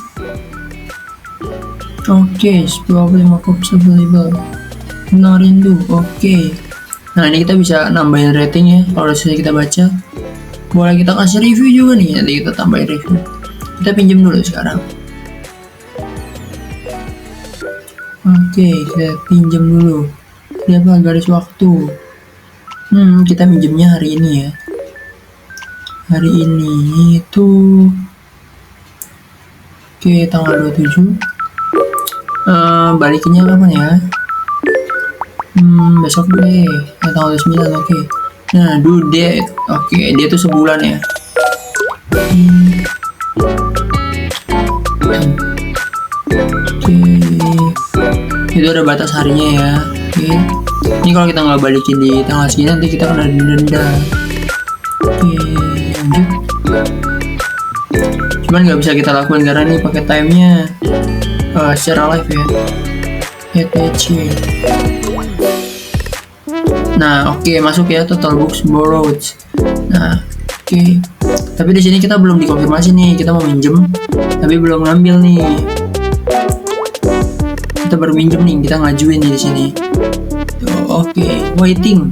Oke, 25 copies available. No rindu. Oke. Nah, ini kita bisa nambahin rating ya kalau sudah kita baca. Boleh kita kasih review juga nih, nanti kita tambahin review. Kita pinjam dulu sekarang. Oke, kita pinjam dulu. Lihat garis waktu. Kita minjemnya hari ini ya. Hari ini itu tanggal 27. Balikinnya kapan ya? Besok deh. Tanggal 29, oke. Nah, due date. Oke, dia tuh sebulan ya. Itu ada batas harinya ya. Oke. Ini kalau kita nggak balikin di tanggal segini nanti kita kena denda. Oke, lanjut. Cuman nggak bisa kita lakukan karena ini pakai timenya secara live ya. ETC. Nah, oke, masuk ya total books borrowed. Nah, oke. Tapi di sini kita belum dikonfirmasi nih, kita mau minjem tapi belum ngambil nih. Kita baru minjem nih, kita ngajuin nih di sini. Oke, waiting.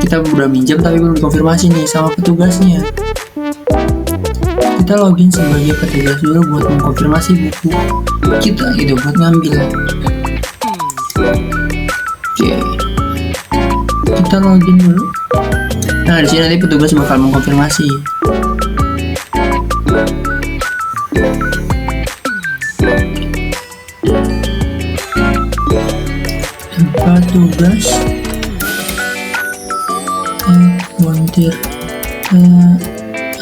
Kita udah minjem tapi belum dikonfirmasi nih sama petugasnya. Kita login sebagai petugas dulu buat mengkonfirmasi buku kita gitu, buat ngambil. Oke. Kita login dulu. Nah, di sini nanti petugas bakal mengkonfirmasi. Petugas montir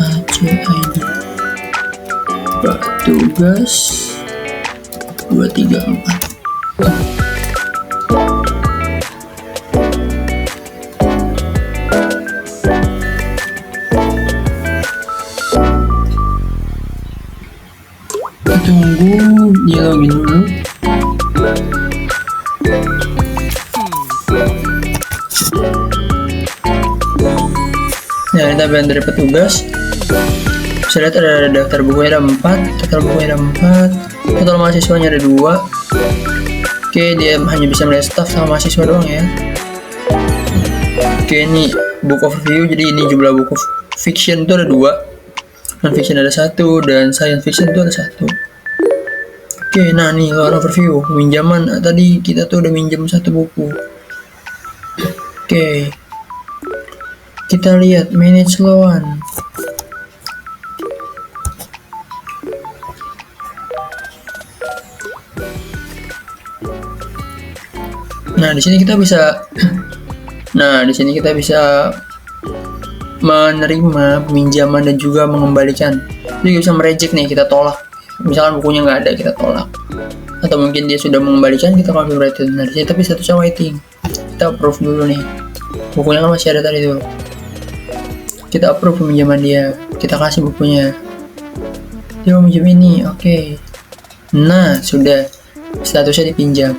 ACID petugas 234. Tunggu dia login dulu. Nah, kita ambil dari petugas. Bisa lihat ada daftar bukunya ada 4, total bukunya ada 4, total mahasiswanya ada 2. Oke, dia hanya bisa melihat staff sama mahasiswa doang ya. Oke, ini book overview, jadi ini jumlah buku fiction itu ada 2, non-fiction ada 1, dan science fiction itu ada 1. Oke, nah nih loan overview, pinjaman tadi kita tuh udah minjem 1 buku. Oke, kita lihat manage loan. Nah, di sini kita bisa menerima peminjaman dan juga mengembalikan. Jadi bisa mereject nih, kita tolak. Misalkan bukunya nggak ada, kita tolak. Atau mungkin dia sudah mengembalikan, kita ambil berarti. Nah, di sini tapi statusnya waiting. Kita approve dulu nih. Bukunya kan masih ada tadi tuh. Kita approve peminjaman dia. Kita kasih bukunya. Dia mau minjem ini, oke. Nah, sudah statusnya dipinjam.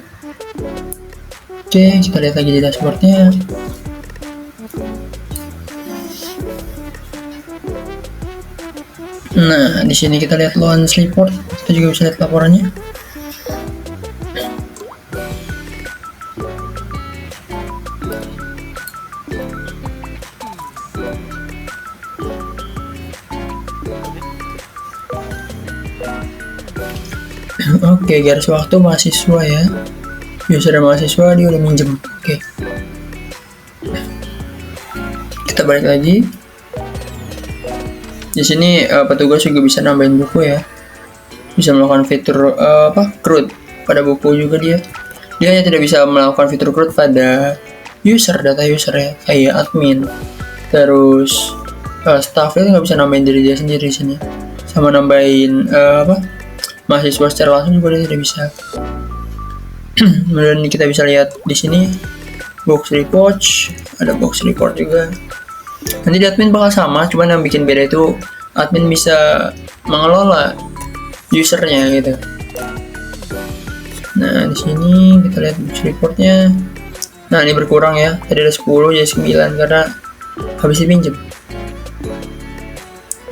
Oke, kita lihat lagi di dashboardnya. Nah, di sini kita lihat loans report. Kita juga bisa lihat laporannya. Oke, garis waktu mahasiswa ya. User mahasiswa dia udah minjem. Oke. Kita balik lagi. Di sini petugas juga bisa nambahin buku ya. Bisa melakukan fitur CRUD pada buku juga dia. Dia hanya tidak bisa melakukan fitur CRUD pada user, data user ya, kayak admin. Terus staff itu nggak bisa nambahin diri dia sendiri di sini. Sama nambahin mahasiswa secara langsung juga dia tidak bisa. Kemudian kita bisa lihat di sini box report, ada box report juga. Nanti di admin bakal sama, cuman yang bikin beda itu admin bisa mengelola usernya gitu. Nah, di sini kita lihat box reportnya. Nah, ini berkurang ya. Tadi ada 10 jadi 9 karena habis dipinjam.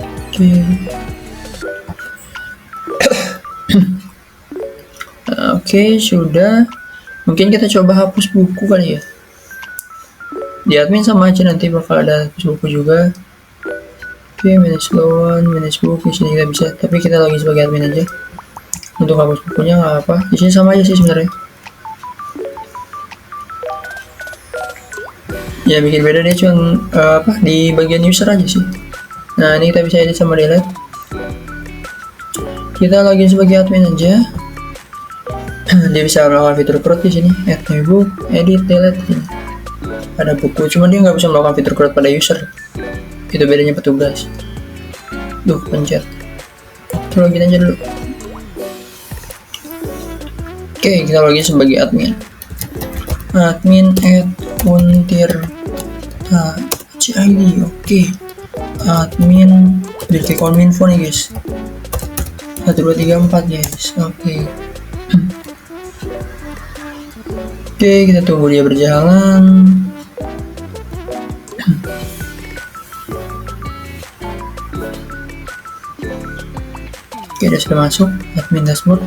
Oke. Oke, sudah. Mungkin kita coba hapus buku kali ya. Di admin sama aja, nanti bakal ada hapus buku juga. Oke, manage loan, manage book, di sini kita bisa. Tapi kita lagi sebagai admin aja. Untuk hapus bukunya nggak apa. Di sini sama aja sih sebenarnya. Ya bikin beda dia cuma di bagian user aja sih. Nah, ini kita bisa edit sama delete. Kita login sebagai admin aja. Dia bisa melakukan fitur crowd di sini, add new book, edit, delete. Ini ada buku, cuma dia nggak bisa melakukan fitur crowd pada user. Itu bedanya petugas. Duh, pencet. Kita login aja dulu. Oke, kita login sebagai admin. Admin @untirta.id. Oke. Admin dari kominfo nih guys. 1 2 3 4 guys. Oke. Oke, kita tunggu dia berjalan. Oke, dia sudah masuk admin dashboard.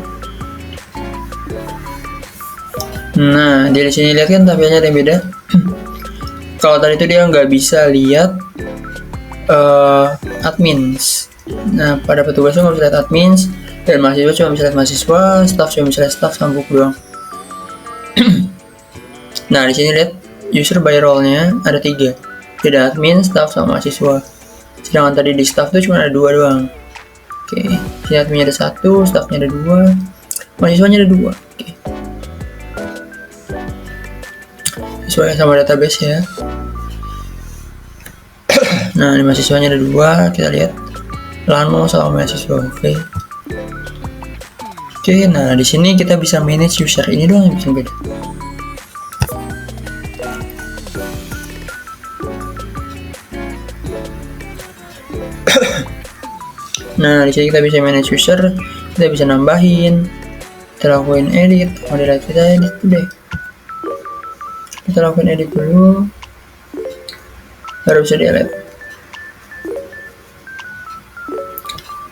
Nah, di sini lihat kan tampilnya ada yang beda. Kalau tadi itu dia nggak bisa lihat admins. Nah, pada petugasnya nggak bisa lihat admins, dan mahasiswa cuma bisa lihat mahasiswa, staff cuma bisa lihat staff sama buku doang. Nah, di sini lihat user by role-nya ada 3. Ada admin, staff, sama mahasiswa. Sedangkan tadi di staff itu cuma ada 2 doang. Oke, sini adminnya ada 1, staffnya ada 2, mahasiswanya ada 2. Oke. Sesuai sama database ya. Nah, ini mahasiswanya ada 2, kita lihat. Lano sama mahasiswa, oke. Oke, nah di sini kita bisa manage user. Ini doang yang bisa beda. Nah, di sini kita bisa manage user, kita bisa nambahin, kita lakuin edit, model kita edit deh. Kita lakukan edit dulu, baru bisa delete.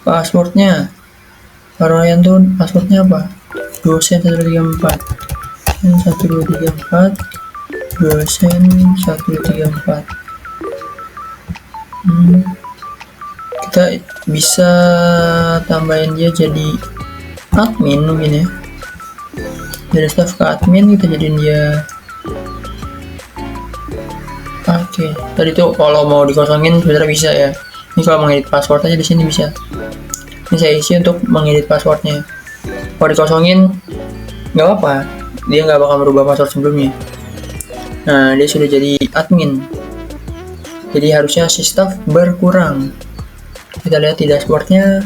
Passwordnya, Paroyan tuh passwordnya apa? Dosen 134, dosen 1234, dosen 134. Kita bisa tambahin dia jadi admin mungkin ya. Dari staff ke admin kita jadiin dia. Oke, tadi tuh kalau mau dikosongin sebenarnya bisa ya. Ini kalau mengedit password aja di sini bisa. Ini saya isi untuk mengedit passwordnya. Kalau dikosongin nggak apa, dia nggak bakal merubah password sebelumnya. Nah, dia sudah jadi admin. Jadi harusnya si staff berkurang. Kita lihat di dashboardnya.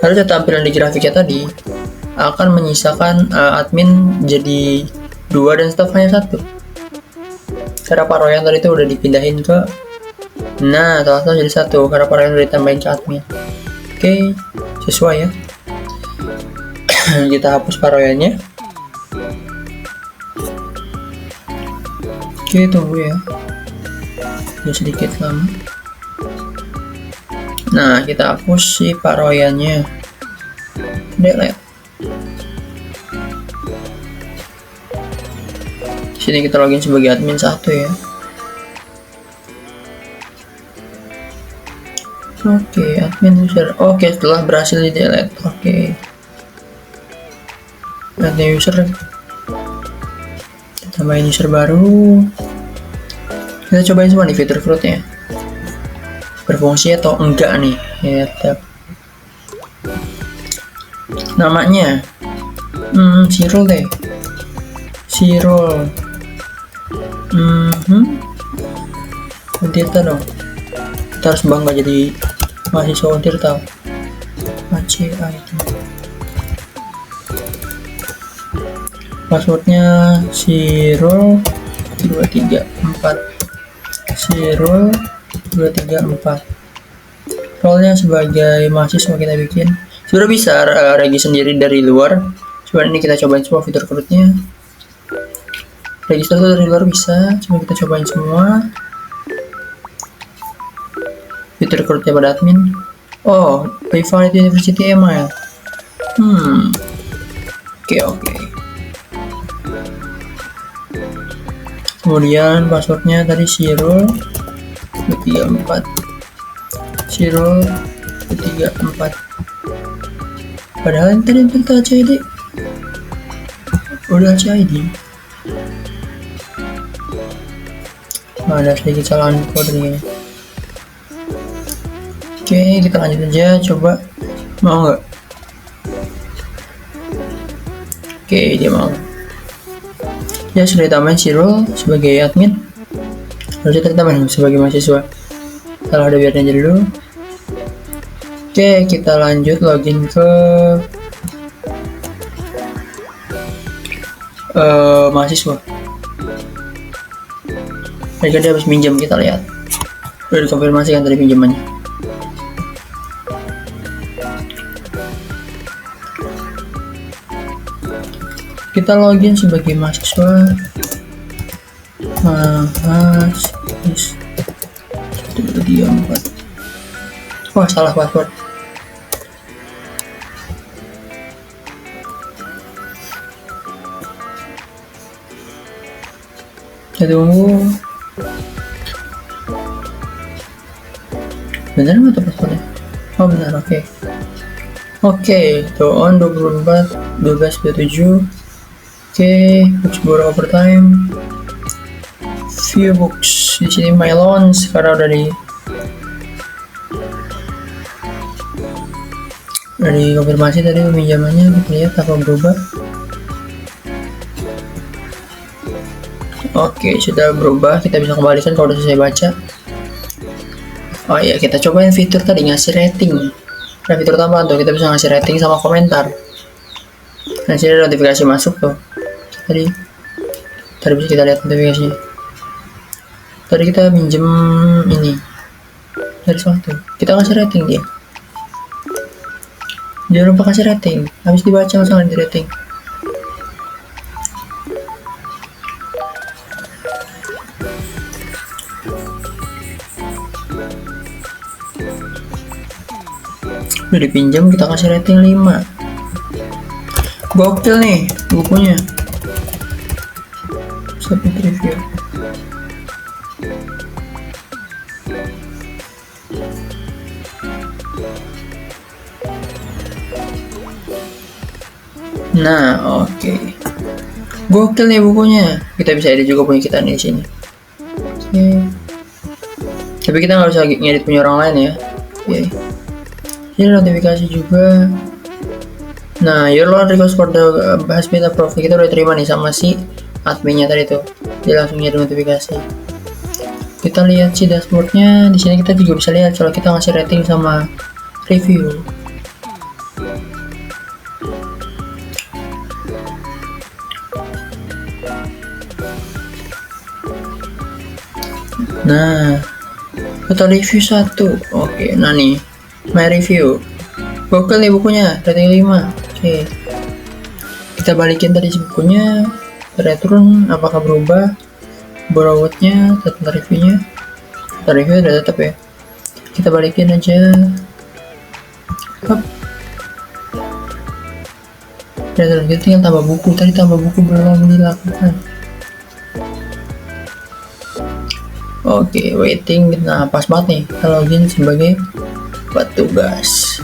Harusnya tampilan di grafiknya tadi akan menyisakan admin jadi 2 dan staff hanya 1. Karena paroyan tadi itu udah dipindahin ke, nah total jadi 1 karena paroyan udah ditambahin ke admin. Oke, sesuai ya. Kita hapus paroyannya. Oke, tunggu ya. Udah sedikit lama. Nah, kita hapus si paroyannya. Delete. Sini kita login sebagai admin 1 ya. Oke, admin user. Oke, setelah berhasil di delete. Oke. Admin user. Kita tambahin user baru. Kita cobain semua nih fitur crowd-nya. Berfungsi atau enggak nih? Ya, namanya Cyril deh. Cyril. Untirta dong. Kita harus bangga jadi mahasiswa Untirta. ACID. Passwordnya Cyril 234. Cyril 234. Role-nya sebagai mahasiswa kita bikin. Sudah bisa regi sendiri dari luar. Coba ini kita cobain semua fitur recruitnya. Register tuh dari luar bisa, coba kita cobain semua. Fitur recruitnya pada admin. Oh, private university email. Oke. Kemudian passwordnya tadi Cyril 234. Cyril 234. Padahal tadi kita CID udah CID. Ada sedikit kesalahan kode ini. Oke, kita lanjut aja. Coba mau nggak? Oke, dia mau. Ya sudah ditambahin Cyril sebagai admin. Harusnya kita tambahin sebagai mahasiswa. Kalau ada biarnya aja dulu. Oke, kita lanjut login ke mahasiswa. Tadi dia habis minjem, kita lihat. Udah dikonfirmasi kan tadi pinjamannya. Kita login sebagai mahasiswa. Mahasiswa 134. Wah, salah password. Kita tunggu. Bener nggak tuh passwordnya? Oh benar, oke. Oke, on 24 12 27. Oke, books baru overtime. View books di sini my loans karena udah konfirmasi tadi pinjamannya. Kita lihat apa berubah. Oke, sudah berubah. Kita bisa kembalikan kalau udah selesai baca. Oh iya, kita cobain fitur tadi ngasih rating. Nah, fitur tambahan tuh kita bisa ngasih rating sama komentar. Nah, sini ada notifikasi masuk tuh. Tadi bisa kita lihat notifikasinya. Tadi kita minjem ini dari suatu. Kita kasih rating dia. Jangan lupa kasih rating. Habis dibaca langsung di rating. Udah dipinjam, kita kasih rating 5. Gokil nih bukunya. Submit review. Nah, oke. Gokil nih bukunya. Kita bisa edit juga punya kita nih di sini. Oke. Tapi kita nggak bisa ngedit punya orang lain ya. Oke. Ini notifikasi juga. Nah, your loan request for the has been approved. Kita udah terima nih sama si adminnya tadi tuh. Dia langsung ngirim notifikasi. Kita lihat si dashboardnya. Di sini kita juga bisa lihat kalau kita ngasih rating sama review. Nah, total review 1. Oke, nah nih my review. Gokil nih bukunya, rating 5. Oke. Kita balikin tadi bukunya, return apakah berubah? Borrowednya, total reviewnya. Total review udah tetap ya. Kita balikin aja. Hop. Return, kita tinggal tambah buku. Tadi tambah buku belum dilakukan. Oke, waiting. Nah, pas banget nih. Kita login sebagai petugas.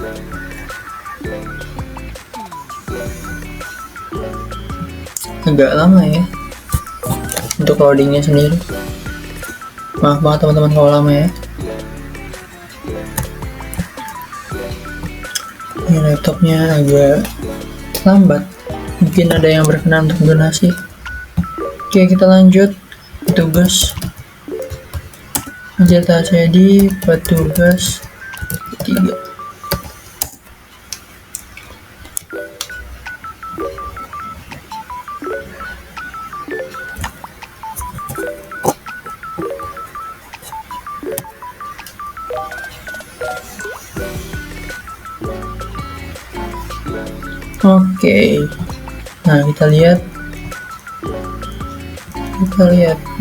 Agak lama ya untuk loadingnya sendiri. Maaf banget teman-teman kalau lama ya. Ini laptopnya agak lambat. Mungkin ada yang berkenan untuk donasi. Oke, kita lanjut. Petugas. Mencetak jadi petugas 3. Oke, Nah, kita lihat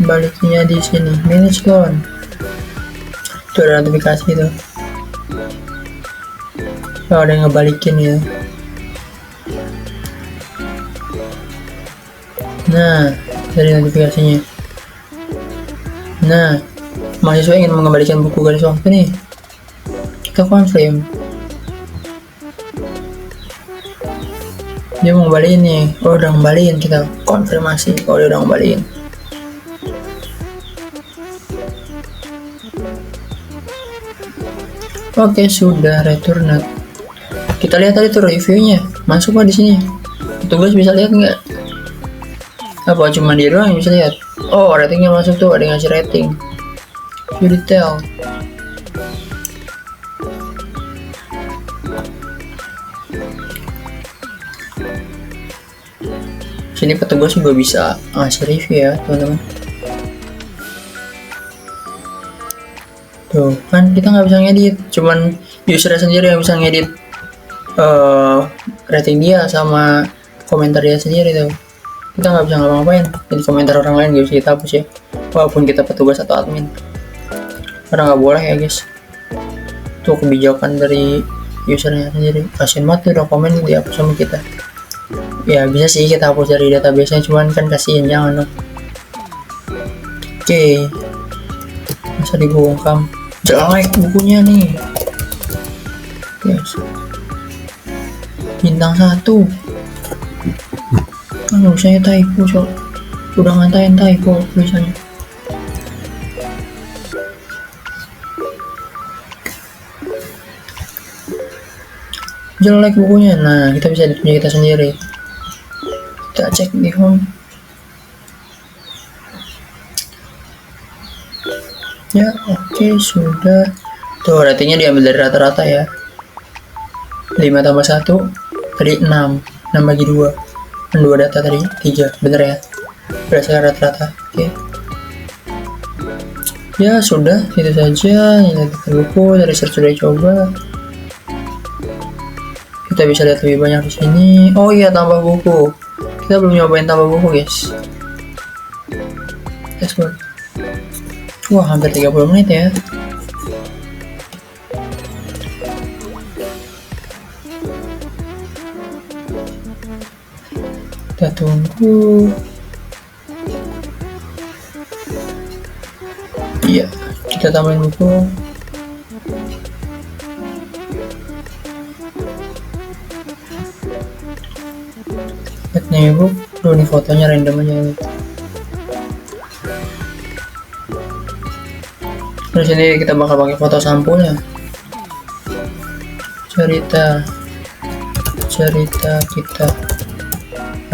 baliknya di sini, manage count. Itu ada notifikasi tuh. Oh, ada yang ngebalikin ya. Nah, dari notifikasinya. Nah, mahasiswa ingin mengembalikan buku garis waktu nih. Kita confirm. Dia mau ngembaliin nih. Oh, udah ngembaliin, kita konfirmasi kalau dia udah ngembaliin. Oke, sudah returned. Kita lihat tadi tuh reviewnya. Masuk di sini. Petugas bisa lihat nggak? Apa cuma dia doang yang bisa lihat? Oh, ratingnya masuk tuh, ada yang ngasih rating. View detail. Sini petugas juga bisa ngasih review ya, teman-teman. Tuh kan kita nggak bisa ngedit, cuman user sendiri yang bisa ngedit rating dia sama komentar dia sendiri tuh. Kita nggak bisa ngapa-ngapain, jadi komentar orang lain nggak bisa kita hapus ya, walaupun kita petugas atau admin, karena nggak boleh ya guys. Itu kebijakan dari usernya sendiri. Kasian banget tuh udah komen dihapus sama kita. Ya bisa sih kita hapus dari database-nya, cuman kan kasihan, jangan dong. Oke, masa dibungkam, jelek bukunya nih guys. Bintang 1 kan tulisannya typo, so udah ngatain typo tulisannya. Jelek bukunya. Nah, kita bisa punya kita sendiri. Kita cek di home. Ya, oke, sudah. Tuh, ratingnya diambil dari rata-rata ya. 5 tambah 1 tadi 6, 6 bagi 2. 2 data tadi 3, bener ya? Berdasarkan rata-rata. Oke. Ya, sudah, itu saja. Ini buku dari search sudah coba. Kita bisa lihat lebih banyak di sini. Oh iya, tambah buku. Kita belum nyobain tambah buku, guys. Dashboard. Wah, hampir 30 menit ya. Kita tunggu. Iya, kita tambahin buku. Lihat nih bu, nih fotonya random aja. Terus ini kita bakal pakai foto sampulnya. Cerita kita.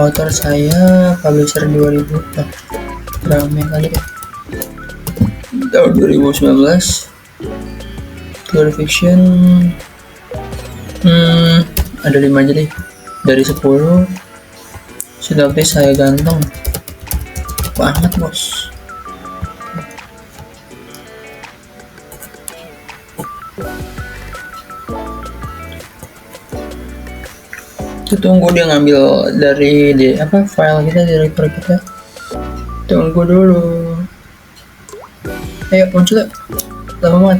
Author saya, publisher 2000. Ramen kali ya. Tahun 2019. Pure fiction. Ada 5 aja deh. Dari 10. Sinopsis saya ganteng. Banget, bos. Kita tunggu dia ngambil dari file kita, di record kita. Tunggu dulu. Ayo muncul, lama banget.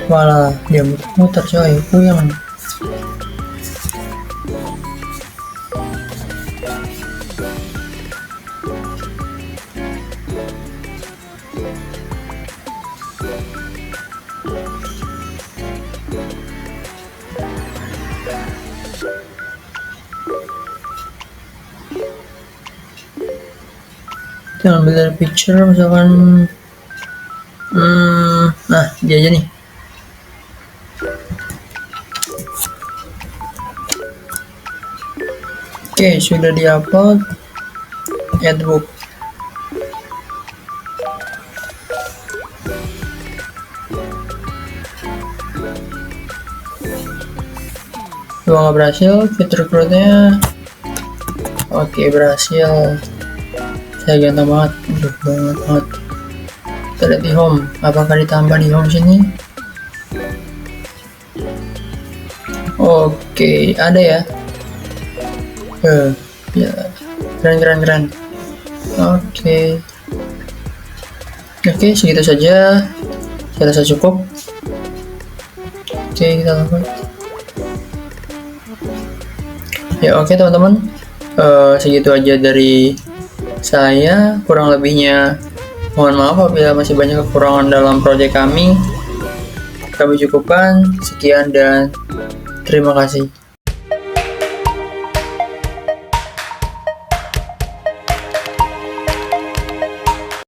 Walah, dia muter coy, puyeng. Kita ambil dari picture misalkan nah dia aja nih. Oke, sudah di-upload. Add book. Kalau nggak berhasil, fitur recruitnya oke, berhasil. Saya ganteng banget, banget. Kita lihat di home, apakah ditambah di home sini? Oke, ada ya. Ya, keren. Oke, segitu saja. Saya rasa cukup. Oke, kita lanjut. Ya, oke teman-teman. Segitu aja dari saya. Kurang lebihnya mohon maaf apabila masih banyak kekurangan dalam proyek kami. Kami cukupkan. Sekian dan terima kasih.